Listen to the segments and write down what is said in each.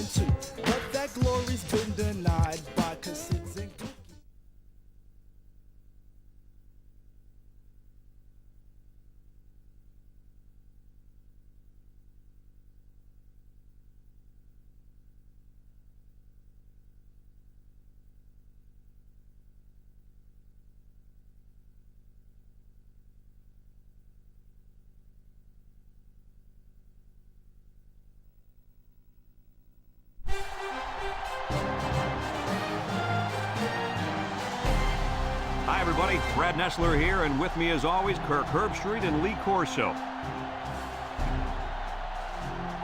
season 2. But that glory's been denied by Cassid's and Cookie. Hi, everybody. Brad Nessler here, and with me, as always, Kirk Herbstreit and Lee Corso.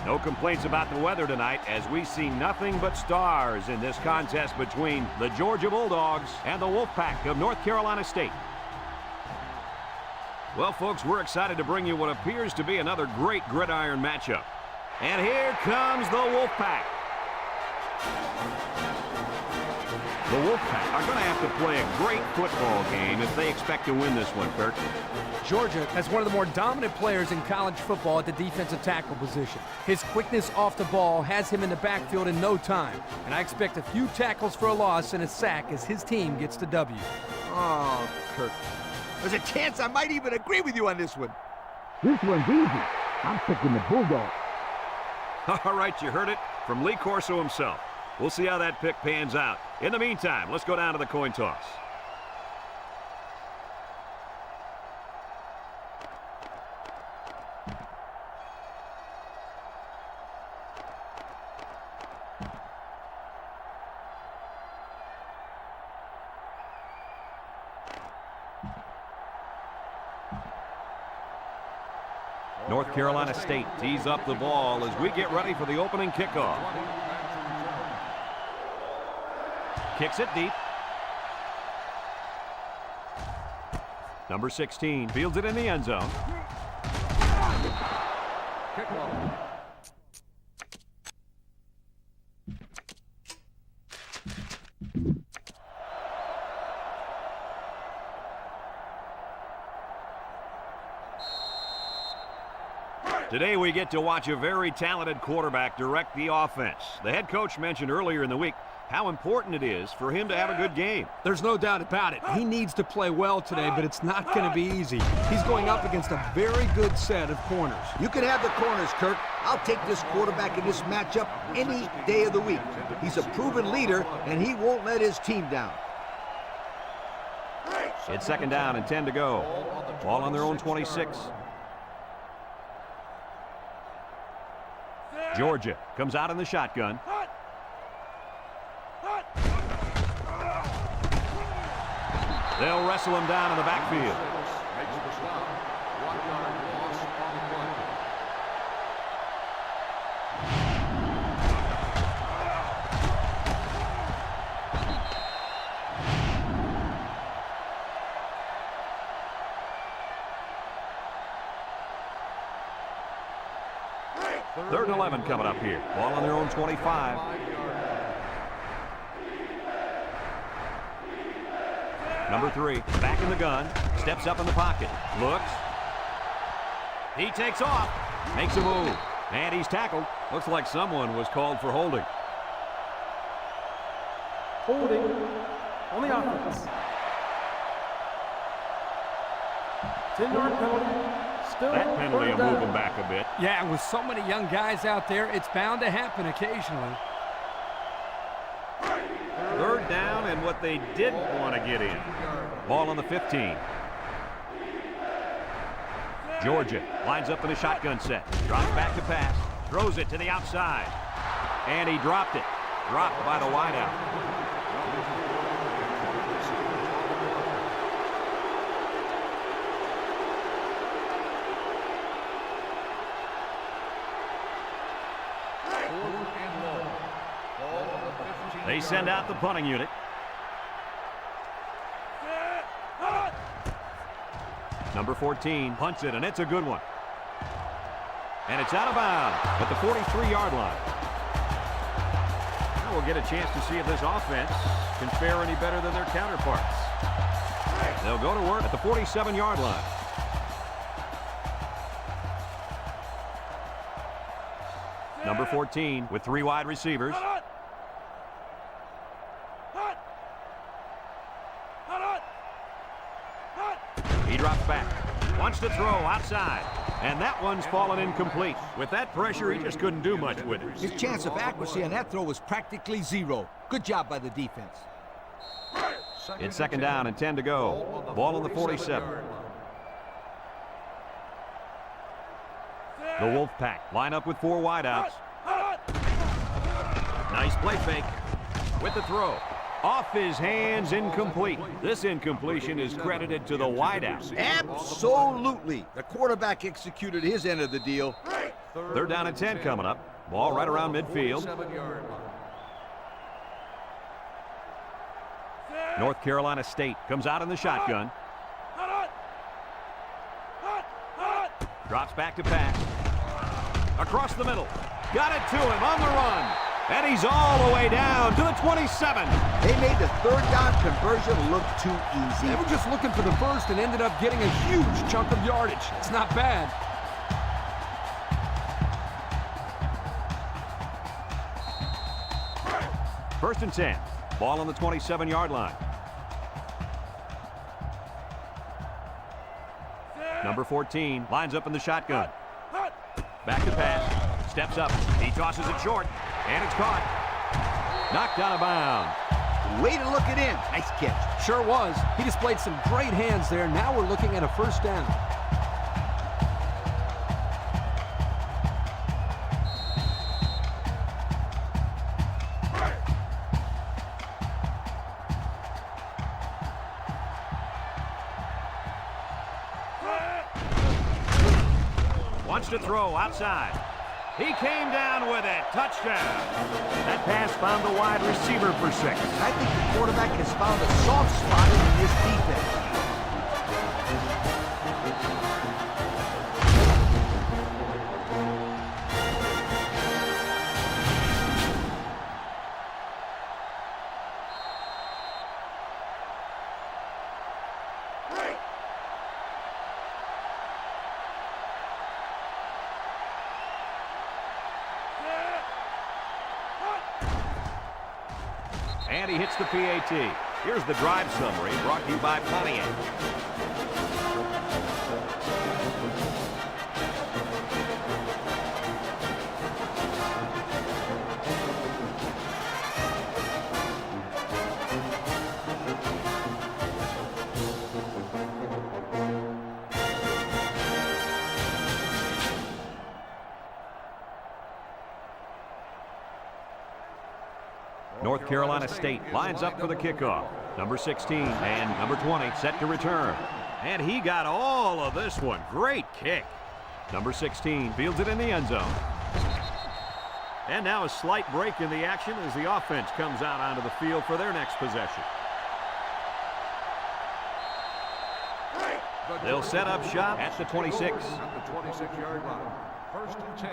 No complaints about the weather tonight, as we see nothing but stars in this contest between the Georgia Bulldogs and the Wolfpack of North Carolina State. Well, folks, we're excited to bring you what appears to be another great gridiron matchup. And here comes the Wolfpack. The Wolfpack are going to have to play a great football game if they expect to win this one, Kirk. Georgia has one of the more dominant players in college football at the defensive tackle position. His quickness off the ball has him in the backfield in no time, and I expect a few tackles for a loss and a sack as his team gets the W. Oh, Kirk. There's a chance I might even agree with you on this one. This one's easy. I'm picking the Bulldogs. All right, you heard it from Lee Corso himself. We'll see how that pick pans out. In the meantime, let's go down to the coin toss. North Carolina State tees up the ball as we get ready for the opening kickoff. Kicks it deep. Number 16 fields it in the end zone. Today we get to watch a very talented quarterback direct the offense. The head coach mentioned earlier in the week how important it is for him to have a good game. There's no doubt about it. He needs to play well today, but it's not going to be easy. He's going up against a very good set of corners. You can have the corners, Kirk. I'll take this quarterback in this matchup any day of the week. He's a proven leader, and he won't let his team down. It's second down and 10 to go. Ball on their own 26. Georgia comes out in the shotgun. They'll wrestle him down in the backfield. Third and 11 coming up here. Ball on their own 25. Number 3, back in the gun, steps up in the pocket, looks. He takes off, makes a move, and he's tackled. Looks like someone was called for holding. Holding on the offense. 10-yard penalty. That penalty will move him back a bit. Yeah, with so many young guys out there, it's bound to happen occasionally. Third down and what they didn't want to get in. Ball on the 15. Georgia lines up in a shotgun set. Drops back to pass. Throws it to the outside. And he dropped it. Dropped by the wideout. They send out the punting unit. Number 14 punts it, and it's a good one. And it's out of bounds at the 43-yard line. Now we'll get a chance to see if this offense can fare any better than their counterparts. They'll go to work at the 47-yard line. Number 14 with 3 wide receivers. He drops back. Wants to throw outside. And that one's fallen incomplete. With that pressure, he just couldn't do much with it. His chance of accuracy on that throw was practically zero. Good job by the defense. It's second down and 10 to go. Ball on the 47. The Wolfpack line up with 4 wideouts. Nice play fake. With the throw. Off his hands, incomplete. This incompletion is credited to the wideout. Absolutely. The quarterback executed his end of the deal. Third down and 10 coming up. Ball right around midfield. North Carolina State comes out in the shotgun. Drops back to pass. Across the middle. Got it to him on the run. And he's all the way down to the 27. They made the third down conversion look too easy. They were just looking for the first and ended up getting a huge chunk of yardage. It's not bad. First and 10. Ball on the 27-yard line. Number 14 lines up in the shotgun. Back to pass. Steps up. He tosses it short. And it's caught. Knocked out of bounds. Way to look it in. Nice catch. Sure was. He displayed some great hands there. Now we're looking at a first down. Wants to throw outside. He came down with it. Touchdown. That pass found the wide receiver for 6. I think the quarterback has found a soft spot in this defense. And he hits the PAT. Here's the drive summary brought to you by Pontiac. North Carolina State lines up for the kickoff. Number 16 and number 20 set to return. And he got all of this one. Great kick. Number 16 fields it in the end zone. And now a slight break in the action as the offense comes out onto the field for their next possession. They'll set up shop at the 26. At the 26-yard line. First and 10.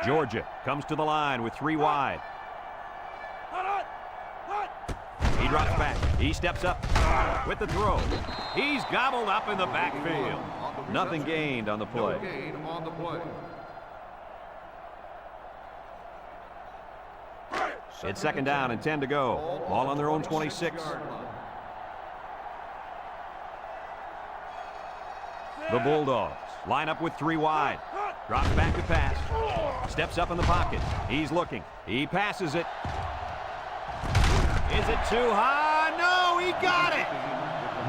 Georgia comes to the line with 3 wide. He drops back. He steps up with the throw. He's gobbled up in the backfield. Nothing gained on the play. No gain on the play. It's second down and 10 to go. Ball on their own 26. The Bulldogs line up with 3 wide. Drops back to pass. Steps up in the pocket. He's looking. He passes it. Is it too high? No, he got it.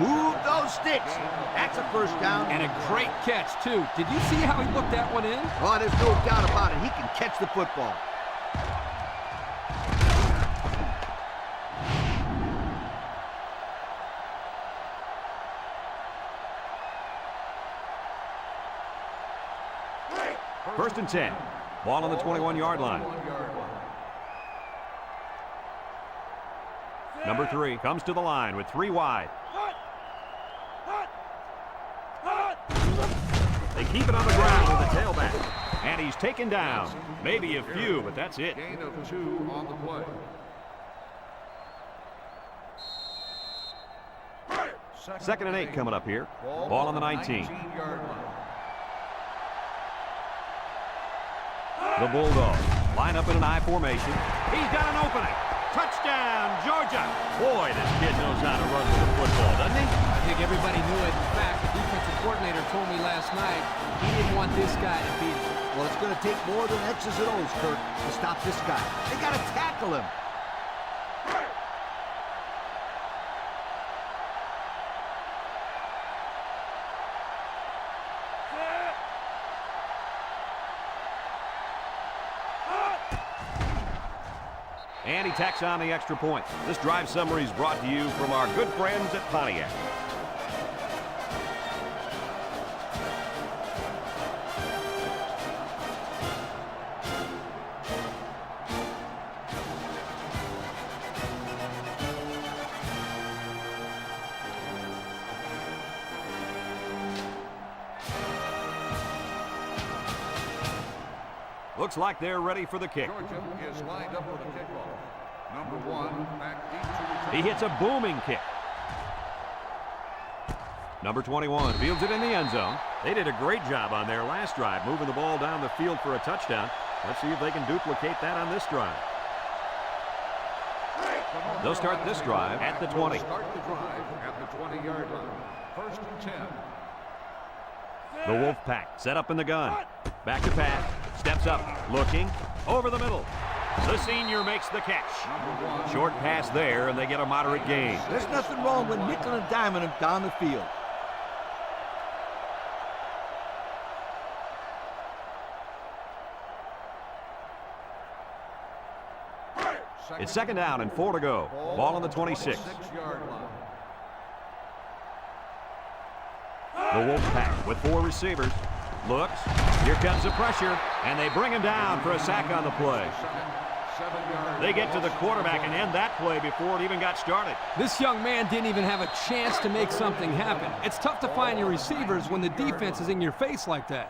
Move those sticks. That's a first down. And a great catch, too. Did you see how he looked that one in? Oh, there's no doubt about it. He can catch the football. First and 10. Ball on the 21-yard line. Number 3 comes to the line with 3 wide. They keep it on the ground with the tailback. And he's taken down. Maybe a few, but that's it. Gain of 2 on the play. Second and 8 coming up here. Ball on the 19. 19-yard line. The Bulldogs line up in an I formation. He's got an opening. Touchdown, Georgia. Boy, this kid knows how to run with the football, doesn't he? I think everybody knew it. In fact, the defensive coordinator told me last night he didn't want this guy to beat him. Well, it's going to take more than X's and O's, Kirk, to stop this guy. They got to tackle him. And he tacks on the extra point. This drive summary is brought to you from our good friends at Pontiac. Looks like they're ready for the kick. Georgia is lined up for the kickoff. Number 1, back deep to return. He hits a booming kick. Number 21 fields it in the end zone. They did a great job on their last drive, moving the ball down the field for a touchdown. Let's see if they can duplicate that on this drive. They'll start this drive at the 20. Start the drive at the 20-yard line. First and 10. The Wolfpack set up in the gun. Back to pass. Steps up. Looking. Over the middle. The senior makes the catch. Short pass there, and they get a moderate gain. There's nothing wrong with nickel and diming him down the field. It's second down and 4 to go. Ball on the 26. 6-yard line. The Wolfpack with 4 receivers. Looks. Here comes the pressure, and they bring him down for a sack on the play. 7-yard. They get to the quarterback and end that play before it even got started. This young man didn't even have a chance to make something happen. It's tough to find your receivers when the defense is in your face like that.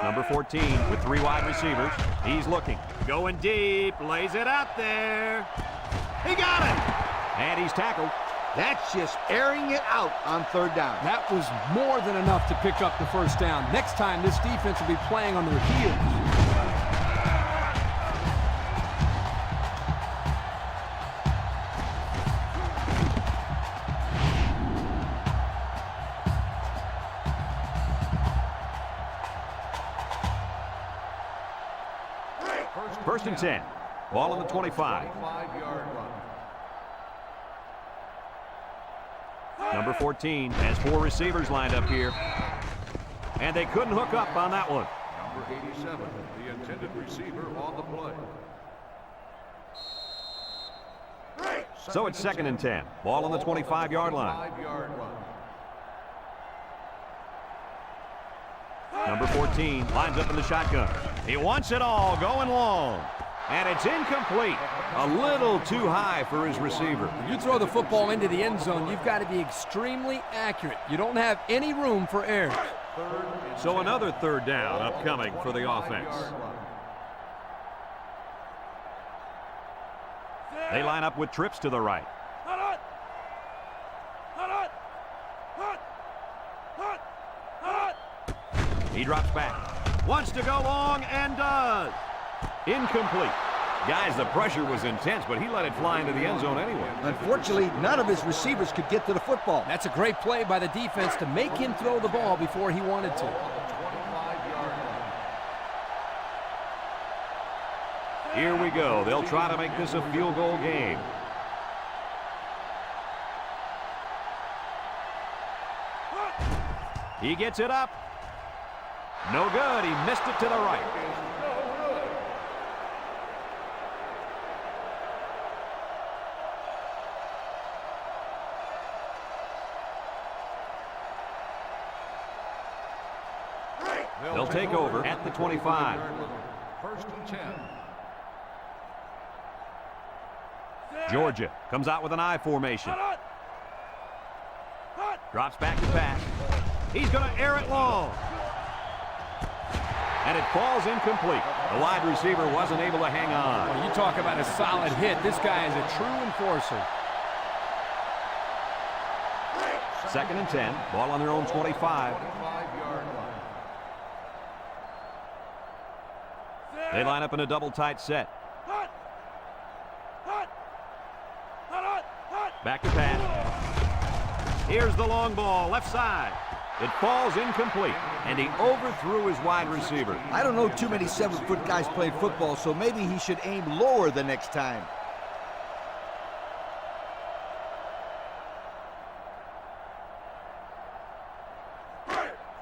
Number 14 with 3 wide receivers. He's looking. Going deep. Lays it out there. He got it. And he's tackled. That's just airing it out on third down. That was more than enough to pick up the first down. Next time, this defense will be playing on their heels. First and 10. Ball on the 25. 5-yard line. Number 14 has 4 receivers lined up here. And they couldn't hook up on that one. Number 87, the intended receiver on the play. So it's second and 10. Ball on the 25-yard line. 5-yard line. Number 14 lines up in the shotgun. He wants it all, going long. And it's incomplete. A little too high for his receiver. When you throw the football into the end zone, you've got to be extremely accurate. You don't have any room for errors. So another third down upcoming for the offense. They line up with trips to the right. He drops back. Wants to go long and does. Incomplete. Guys, the pressure was intense, but he let it fly into the end zone anyway. Unfortunately, none of his receivers could get to the football. That's a great play by the defense to make him throw the ball before he wanted to. 25-yard line. Here we go. They'll try to make this a field goal game. He gets it up. No good. He missed it to the right. They'll take over at the 25. First and 10. Georgia comes out with an I formation. Drops back to pass. He's going to air it long. And it falls incomplete. The wide receiver wasn't able to hang on. Well, you talk about a solid hit. This guy is a true enforcer. Second and 10. Ball on their own 25. 25-yard line. They line up in a double tight set. Back to pass. Here's the long ball, left side. It falls incomplete, and he overthrew his wide receiver. I don't know too many 7-foot guys playing football, so maybe he should aim lower the next time.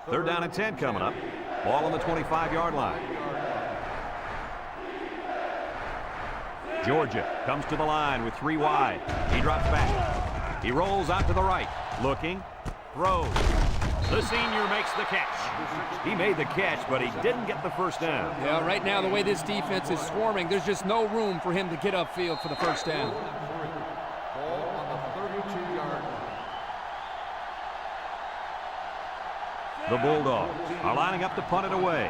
Third down and 10 coming up. Ball on the 25-yard line. Georgia comes to the line with 3 wide. He drops back. He rolls out to the right. Looking. Throws. The senior makes the catch. He made the catch, but he didn't get the first down. Yeah, right now, the way this defense is swarming, there's just no room for him to get upfield for the first down. Ball on the 32-yard line. The Bulldogs are lining up to punt it away.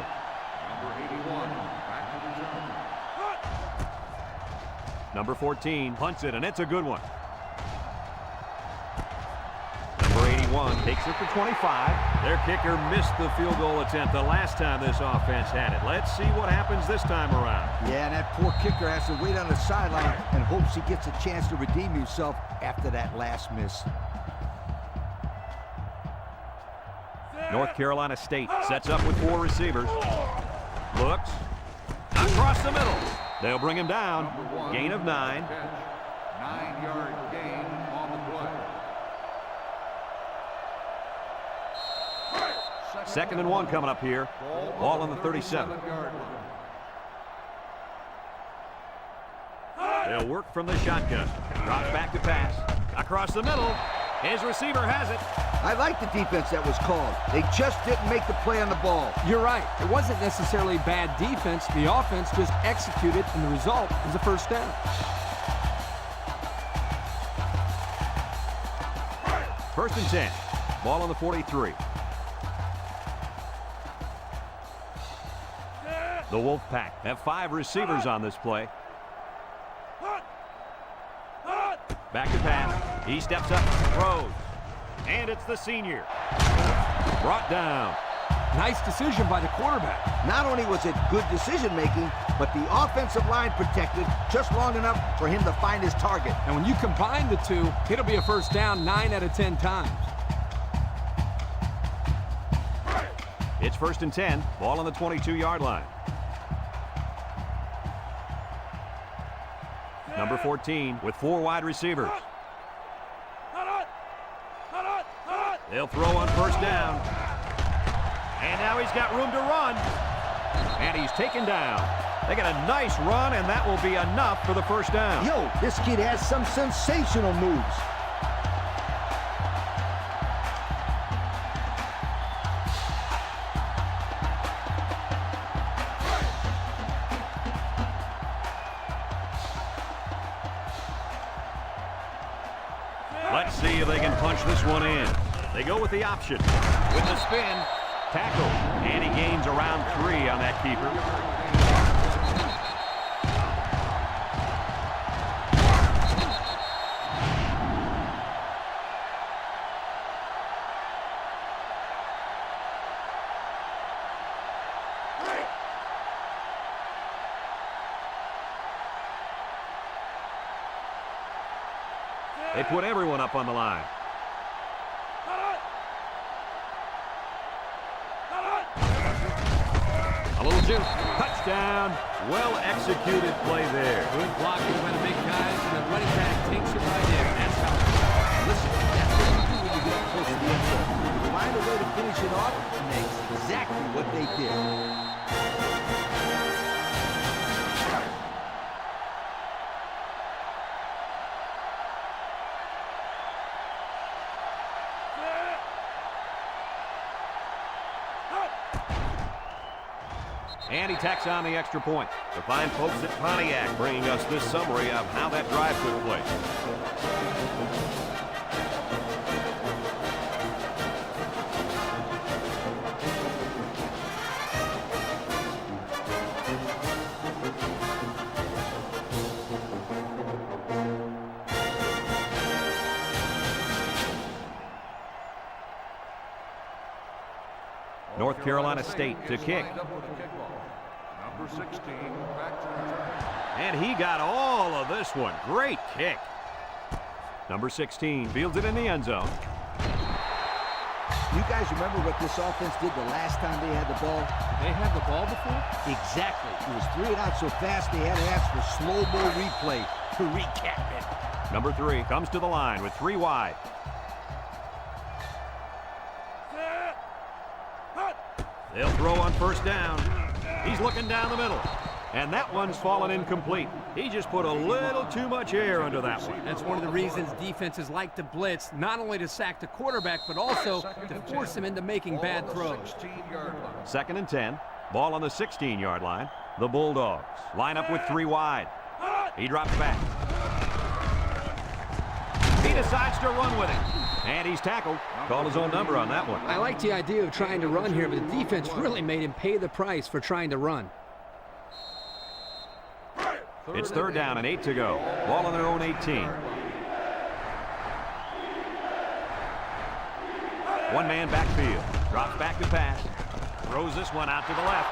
Number 81, back to return. Number 14 punts it, and it's a good one. Number 81 takes it to 25. Their kicker missed the field goal attempt the last time this offense had it. Let's see what happens this time around. Yeah, and that poor kicker has to wait on the sideline and hopes he gets a chance to redeem himself after that last miss. North Carolina State sets up with 4 receivers. Looks. Across the middle. They'll bring him down. Gain of 9. 9-yard gain on the play. 2nd and 1 coming up here. Ball on the 37. 37-yard line. They'll work from the shotgun. Drops back to pass. Across the middle. His receiver has it. I like the defense that was called. They just didn't make the play on the ball. You're right. It wasn't necessarily bad defense. The offense just executed, and the result is a first down. First and 10. Ball on the 43. The Wolfpack have 5 receivers on this play. Back to pass. He steps up, throws. And it's the senior. Brought down. Nice decision by the quarterback. Not only was it good decision-making, but the offensive line protected just long enough for him to find his target. And when you combine the two, it'll be a first down 9 out of 10 times. It's first and 10. Ball on the 22-yard line. Number 14 with 4 wide receivers. They'll throw on first down. And now he's got room to run. And he's taken down. They got a nice run, and that will be enough for the first down. Yo, this kid has some sensational moves. Let's see if they can punch this one in. They go with the option. With the spin, tackle. And he gains around 3 on that keeper. They put everyone up on the line. A little juke. Touchdown. Well executed play there. Good blocking by the big guys, and the running back takes it right in. That's how. Listen, that's what you do when you get close to the end zone. You find a way to finish it off, and that's exactly what they did. And he tacks on the extra point. The fine folks at Pontiac bringing us this summary of how that drive took place. North Carolina State to kick. Lined up with a kickoff. Number 16, back to return. And he got all of this one. Great kick. Number 16 fields it in the end zone. You guys remember what this offense did the last time they had the ball? They had the ball before? Exactly. It was 3 and out so fast they had to ask for slow-mo replay to recap it. Number 3 comes to the line with 3 wide. They'll throw on first down. He's looking down the middle. And that one's fallen incomplete. He just put a little too much air under that one. That's one of the reasons defenses like to blitz, not only to sack the quarterback, but also to force him into making bad throws. 16-yard line. 2nd and 10. Ball on the 16-yard line. The Bulldogs line up with 3 wide. He drops back. He decides to run with it. And he's tackled. Called his own number on that one. I like the idea of trying to run here, but the defense really made him pay the price for trying to run. It's 3rd down and 8 to go. Ball on their own 18. One-man backfield. Drops back to pass. Throws this one out to the left.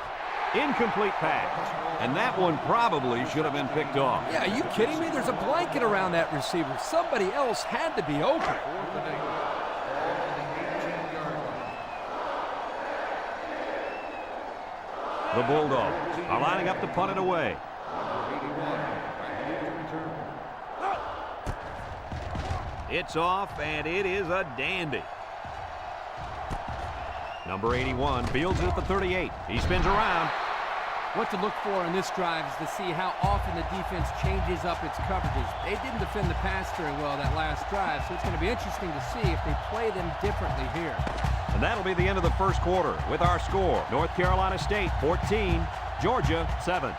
Incomplete pass. And that one probably should have been picked off. Yeah, are you kidding me? There's a blanket around that receiver. Somebody else had to be open. 4th and 8. Ball on the 18-yard line. The Bulldogs are lining up to punt it away. It's off, and it is a dandy. Number 81 fields it at the 38. He spins around. What to look for in this drive is to see how often the defense changes up its coverages. They didn't defend the pass very well that last drive, so it's going to be interesting to see if they play them differently here. And that'll be the end of the first quarter with our score. North Carolina State 14, Georgia 7.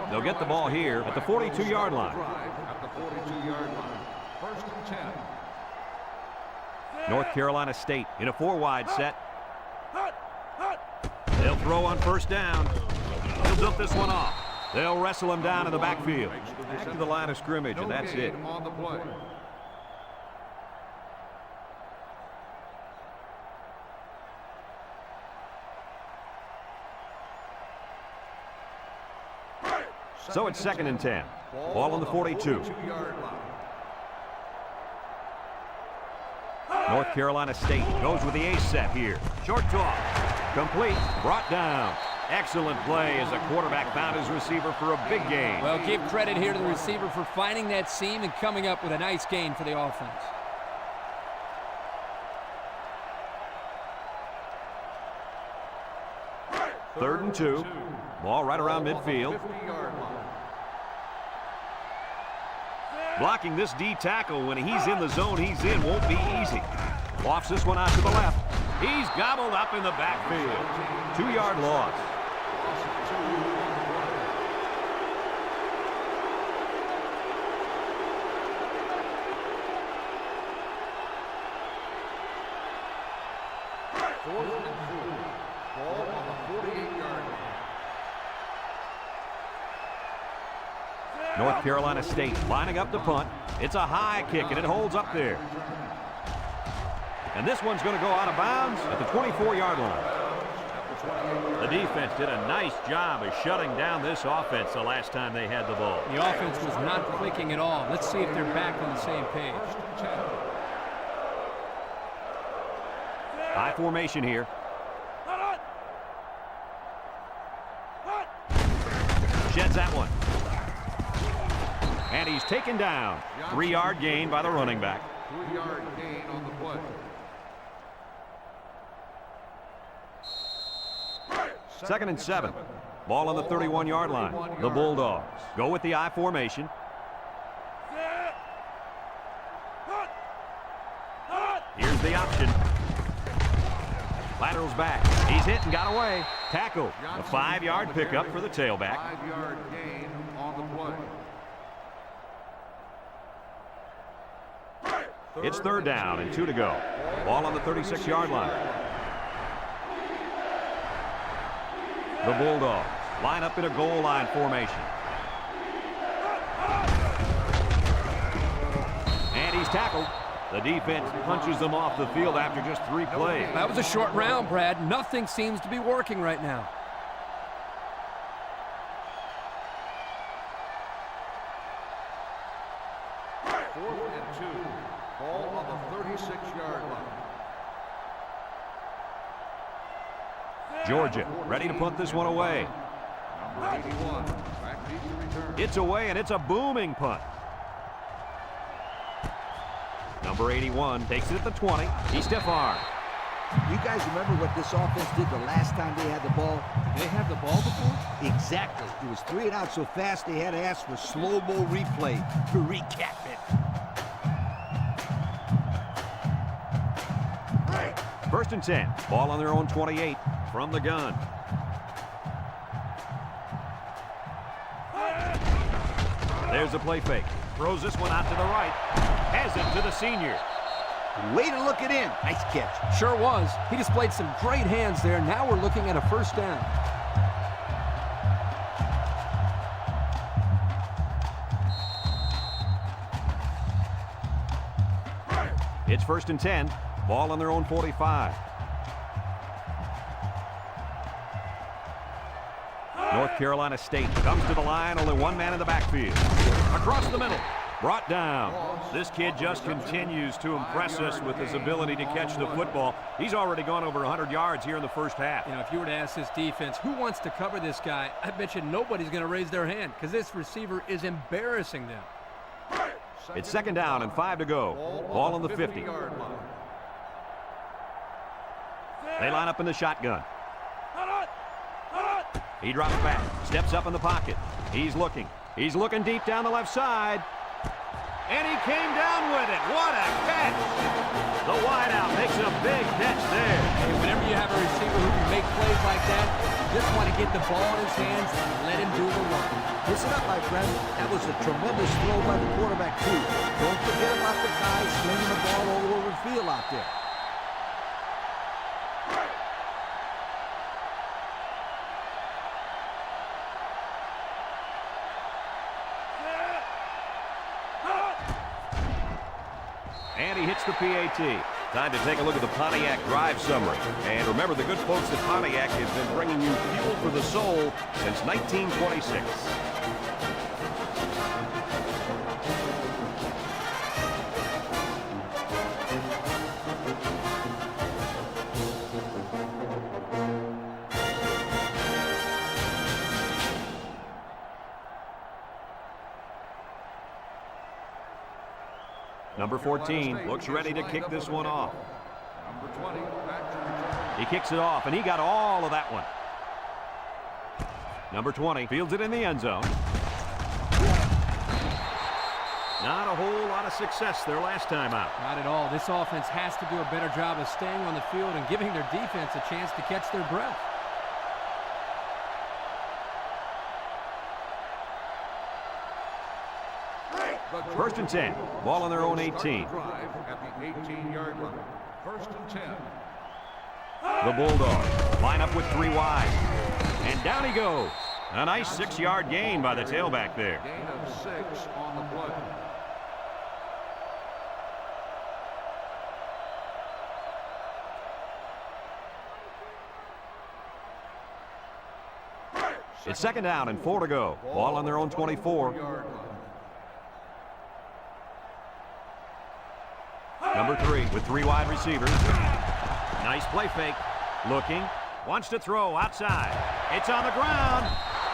They'll get the ball here at the 42-yard line. At the 42-yard line. 1st and 10. North Carolina State in a 4-wide set. They'll throw on first down. He'll dump this one off. They'll wrestle him down in the backfield. Back to the line of scrimmage, and that's it. On the play. So it's 2nd and 10. Ball on the 42. North Carolina State goes with the ace set here. Short toss. Complete. Brought down. Excellent play as the quarterback found his receiver for a big gain. Well, give credit here to the receiver for finding that seam and coming up with a nice gain for the offense. Third and 2. Ball right around midfield. Blocking this D tackle when he's in the zone he's in won't be easy. Lofts this one out to the left. He's gobbled up in the backfield. 2-yard loss. Ball on the 48-yard line. North Carolina State lining up to punt. It's a high kick, and it holds up there. And this one's going to go out of bounds at the 24-yard line. The defense did a nice job of shutting down this offense the last time they had the ball. The offense was not clicking at all. Let's see if they're back on the same page. High formation here. Sheds that one. And he's taken down. 3-yard gain by the running back. 3-yard gain on the play. 2nd and 7. Ball on the 31-yard line. The Bulldogs go with the I formation. Here's the option. Laterals back. He's hit and got away. Tackle. A 5-yard pickup for the tailback. 5-yard gain on the play. It's 3rd down and 2 to go. Ball on the 36-yard line. The Bulldogs line up in a goal line formation. And he's tackled. The defense punches them off the field after just 3 plays. That was a short round, Brad. Nothing seems to be working right now. Fourth and 2. Ball on the 36-yard line. Georgia ready to punt this one away. Number 81, back deep to return. It's away, and it's a booming punt. Number 81 takes it at the 20. He's stiff arm. You guys remember what this offense did the last time they had the ball? Did they have the ball before? Exactly. It was 3 and out so fast they had to ask for slow-mo replay to recap it. First and 10. Ball on their own 28 from the gun. There's a play fake. Throws this one out to the right. Has it to the senior. Way to look it in. Nice catch. Sure was. He displayed some great hands there. Now we're looking at a first down. It's first and 10. Ball on their own 45. North Carolina State comes to the line. Only one man in the backfield. Across the middle. Brought down. This kid just continues to impress us with his ability to catch the football. He's already gone over 100 yards here in the first half. You know, if you were to ask this defense who wants to cover this guy, I bet you nobody's going to raise their hand because this receiver is embarrassing them. It's second down and 5 to go. Ball on the 50. 50-yard line. They line up in the shotgun. He drops back, steps up in the pocket. He's looking deep down the left side. And he came down with it. What a catch. The wideout makes a big catch there. Hey, whenever you have a receiver who can make plays like that, you just want to get the ball in his hands and let him do the work. Listen up, my friend. That was a tremendous throw by the quarterback, too. Don't forget about the guys slinging the ball all over the field out there. And he hits the PAT. Time to take a look at the Pontiac drive summary. And remember, the good folks at Pontiac has been bringing you fuel for the soul since 1926. Number 14 looks ready to kick this one off. Number 20, back to return. He kicks it off, and he got all of that one. Number 20 fields it in the end zone. Not a whole lot of success their last time out. Not at all. This offense has to do a better job of staying on the field and giving their defense a chance to catch their breath. First and 10. Ball on their own 18. Drive at the 18-yard line. First and 10. The Bulldogs line up with 3 wide. And down he goes. A nice 6-yard gain by the tailback there. Gain of 6 on the play. It's second down and 4 to go. Ball on their own 24. Yard line. Number 3 with 3 wide receivers. Nice play fake. Looking. Wants to throw outside. It's on the ground.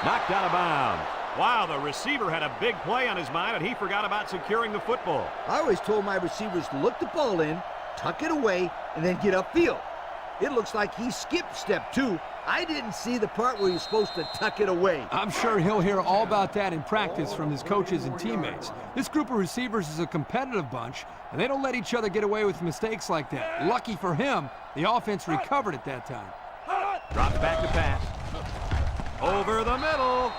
Knocked out of bounds. Wow, the receiver had a big play on his mind, and he forgot about securing the football. I always told my receivers to look the ball in, tuck it away, and then get upfield. It looks like he skipped step 2. I didn't see the part where he's supposed to tuck it away. I'm sure he'll hear all about that in practice from his coaches and teammates. This group of receivers is a competitive bunch, and they don't let each other get away with mistakes like that. Lucky for him, the offense recovered at that time. Drops back to pass. Over the middle.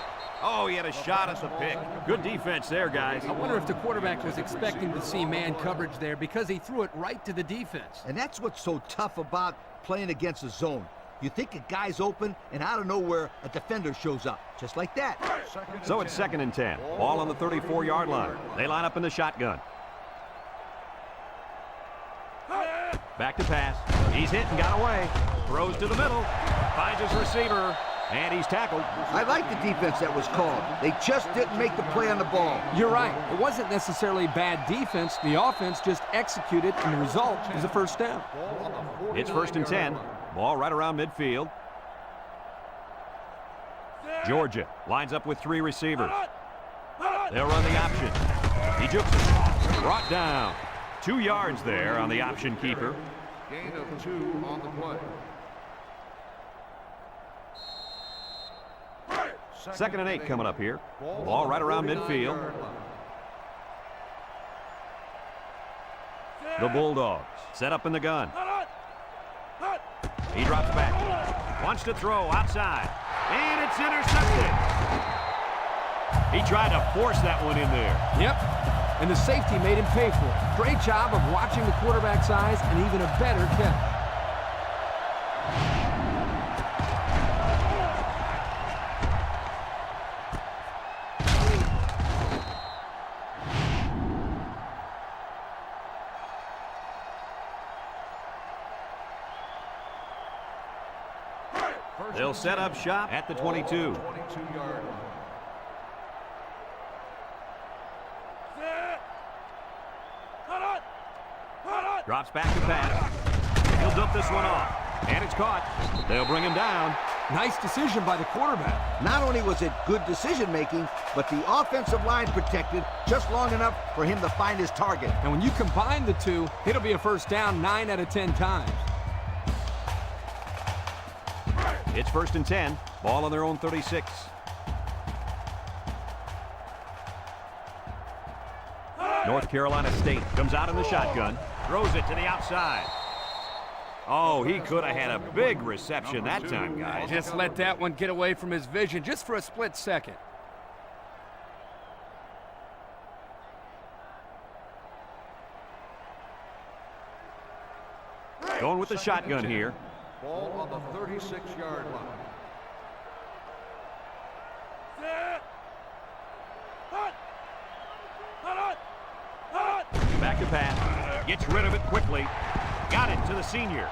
Oh, he had a shot at the pick. Good defense there, guys. I wonder if the quarterback was expecting to see man coverage there because he threw it right to the defense. And that's what's so tough about playing against a zone. You think a guy's open, and out of nowhere, a defender shows up. Just like that. So it's second and 10. Ball on the 34-yard line. They line up in the shotgun. Back to pass. He's hit and got away. Throws to the middle. Finds his receiver. And he's tackled. I like the defense that was called. They just didn't make the play on the ball. You're right. It wasn't necessarily bad defense. The offense just executed, and the result is a first down. It's 1st and 10. Ball right around midfield. Georgia lines up with 3 receivers. They'll run the option. He jukes it. Brought down. 2 yards there on the option keeper. Gain of 2 on the play. 2nd and 8 coming up here. Ball right around midfield. The Bulldogs set up in the gun. He drops back. Wants to throw outside. And it's intercepted. He tried to force that one in there. Yep. And the safety made him pay for it. Great job of watching the quarterback's eyes and even a better catch. They'll set up shop at the 22. 22-yard line. Drops back to pass. He'll dump this one off. And it's caught. They'll bring him down. Nice decision by the quarterback. Not only was it good decision-making, but the offensive line protected just long enough for him to find his target. And when you combine the two, it'll be a first down 9 out of 10 times. It's 1st and 10. Ball on their own 36. North Carolina State comes out in the shotgun. Throws it to the outside. Oh, he could have had a big reception that time, guys. Just let that one get away from his vision just for a split second. Going with the shotgun here. Ball on the 36-yard line. Back to pass. Gets rid of it quickly. Got it to the senior.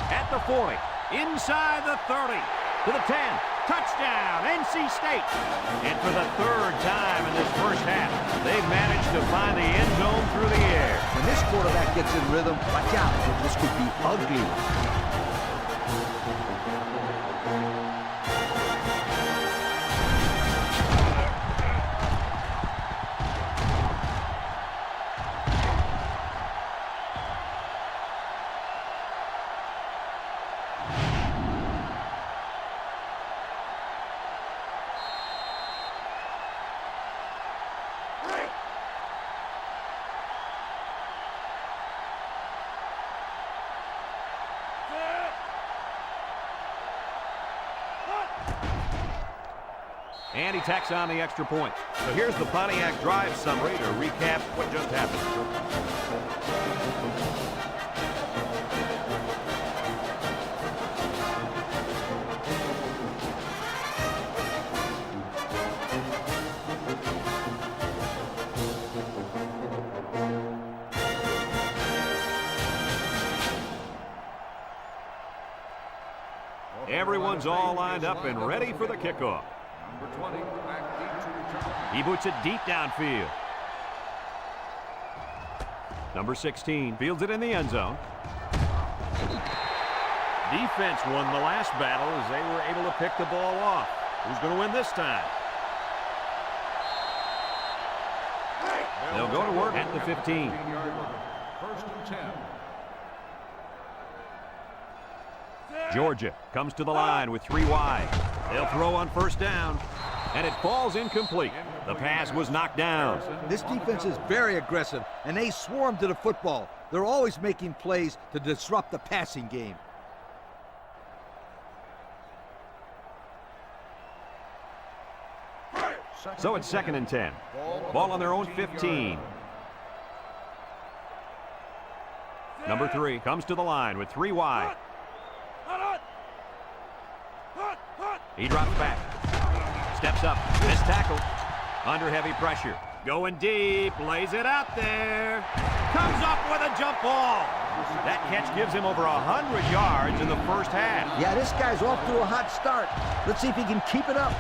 At the 40. Inside the 30. To the 10. Touchdown, NC State. And for the 3rd time in this first half, they've managed to find the end zone through the air. When this quarterback gets in rhythm, watch out. This could be ugly. And he tacks on the extra point. So here's the Pontiac drive summary to recap what just happened. Everyone's all lined up and ready for the kickoff. Number 20, back deep to return. He boots it deep downfield. Number 16 fields it in the end zone. Defense won the last battle as they were able to pick the ball off. Who's going to win this time? They'll go to work at the 15. 15-yard line. 1st and 10. Georgia comes to the line with 3 wide. They'll throw on 1st down, and it falls incomplete. The pass was knocked down. This defense is very aggressive, and they swarm to the football. They're always making plays to disrupt the passing game. So it's 2nd and 10. Ball on their own 15. Number 3 comes to the line with 3 wide. He drops back. Steps up. Missed tackle. Under heavy pressure. Going deep, lays it out there. Comes up with a jump ball. That catch gives him over 100 yards in the first half. Yeah, this guy's off to a hot start. Let's see if he can keep it up.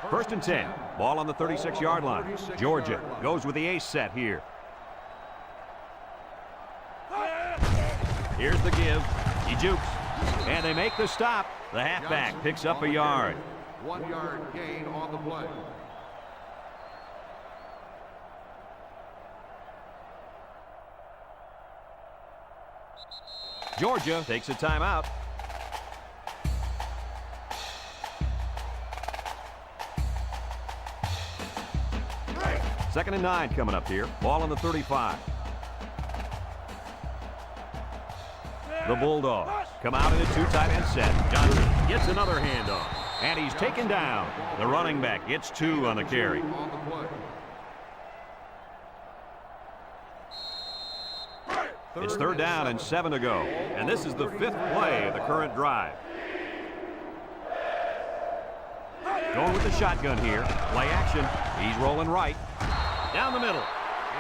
First and 10. Ball on the 36-yard line. Georgia goes with the ace set here. Here's the give. He jukes. And they make the stop. The halfback picks up a yard. 1 yard gain on the play. Georgia takes a timeout. Second and 9 coming up here. Ball on the 35. The Bulldogs come out in a 2 tight end set. Johnson gets another handoff. And he's taken down. The running back gets 2 on the carry. It's third down and 7 to go. And this is the 5th play of the current drive. Going with the shotgun here. Play action. He's rolling right. Down the middle.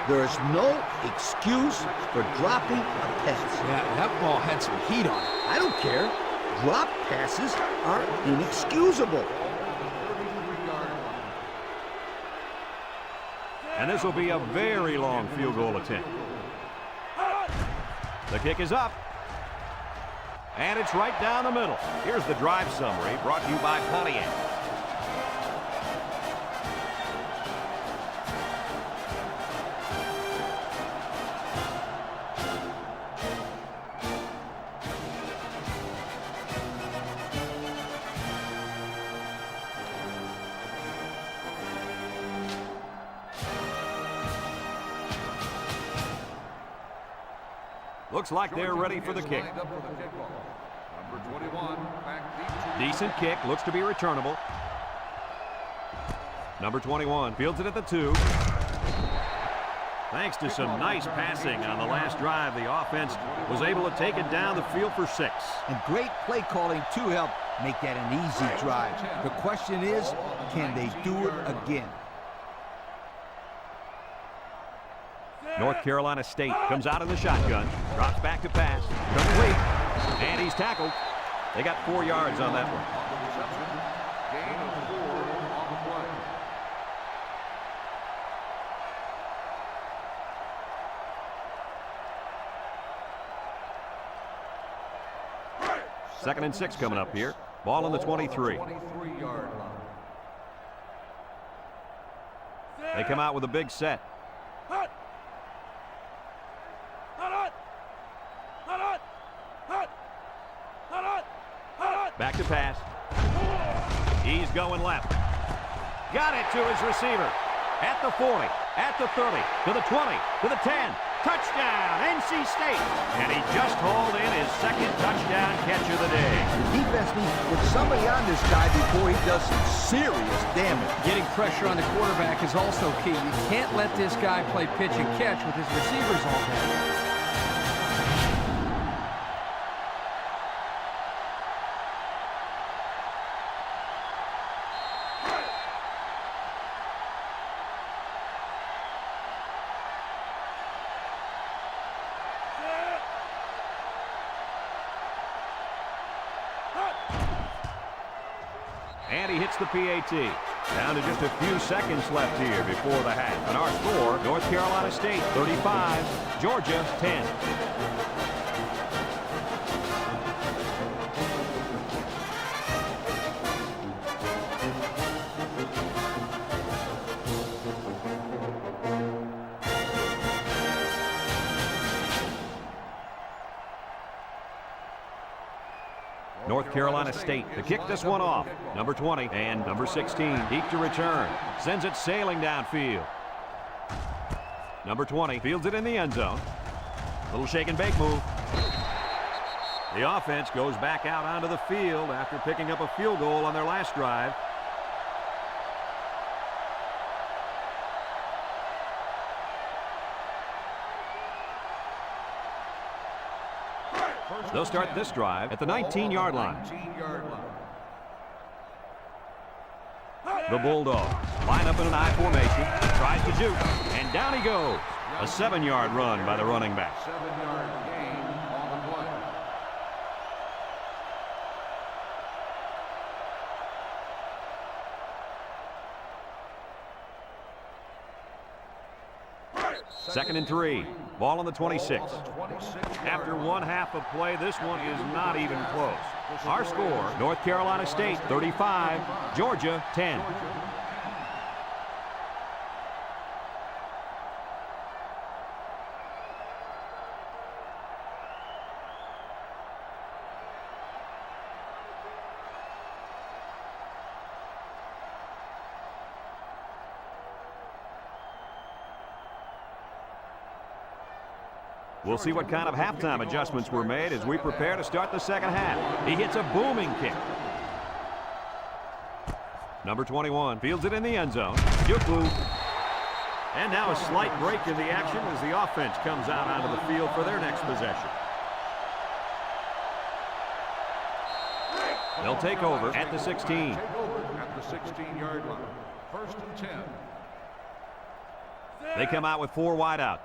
There's no excuse for dropping a pass. Yeah, that ball had some heat on it. I don't care. Drop passes are inexcusable. And this will be a very long field goal attempt. The kick is up. And it's right down the middle. Here's the drive summary brought to you by Pontiac. Looks like they're ready for the kick. Number 21, back deep. Decent kick, looks to be returnable. Number 21 fields it at the 2. Thanks to some nice passing on the last drive, the offense was able to take it down the field for 6. And great play calling to help make that an easy drive. The question is, can they do it again? North Carolina State comes out in the shotgun, drops back to pass, complete, and he's tackled. They got 4 yards on that one. Gain of 4 on the play. Second and 6 coming up here. Ball on the 23. 23-yard line. They come out with a big set. Back to pass. He's going left. Got it to his receiver. At the 40, at the 30, to the 20, to the 10. Touchdown, NC State. And he just hauled in his second touchdown catch of the day. The defense needs to put somebody on this guy before he does some serious damage. Getting pressure on the quarterback is also key. You can't let this guy play pitch and catch with his receivers all day. And he hits the PAT. Down to just a few seconds left here before the half. And our score, North Carolina State 35, Georgia 10. North Carolina State to kick this one off. Number 20 and number 16 deep to return. Sends it sailing downfield. Number 20 fields it in the end zone. Little shake and bake move. The offense goes back out onto the field after picking up a field goal on their last drive. They'll start this drive at the 19-yard line. 19-yard line. The Bulldogs line up in an I formation, tries to juke, and down he goes. A 7-yard run by the running back. 7-yard gain on the play. Second and 3. Ball on the 26. After one half of play, this one is not even close. Our score, North Carolina State 35, Georgia 10. We'll see what kind of halftime adjustments were made as we prepare to start the second half. He hits a booming kick. Number 21 fields it in the end zone. Juku. And now a slight break in the action as the offense comes out onto the field for their next possession. They'll take over at the 16. Take over at the 16-yard line. First and 10. They come out with 4 wide out.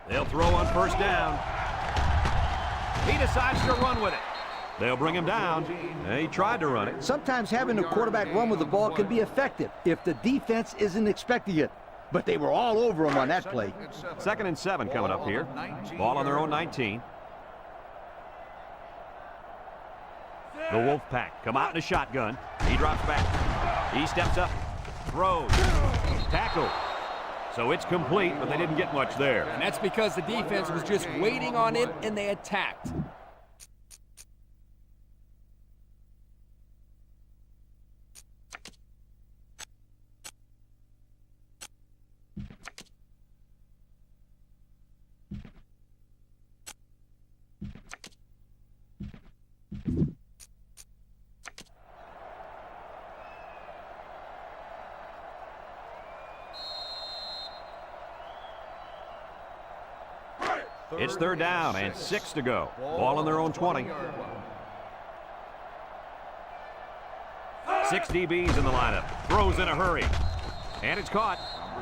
They'll throw on first down. He decides to run with it. They'll bring him down. He tried to run it. Sometimes having a quarterback run with the ball can be effective if the defense isn't expecting it. But they were all over him on that play. Second and 7 coming up here. Ball on their own 19. The Wolfpack come out in a shotgun. He drops back. He steps up. Throws. Tackle. So it's complete, but they didn't get much there. And that's because the defense was just waiting on it, and they attacked. It's third down and 6 to go. Ball on their own 20. 6 DBs in the lineup. Throws in a hurry. And it's caught.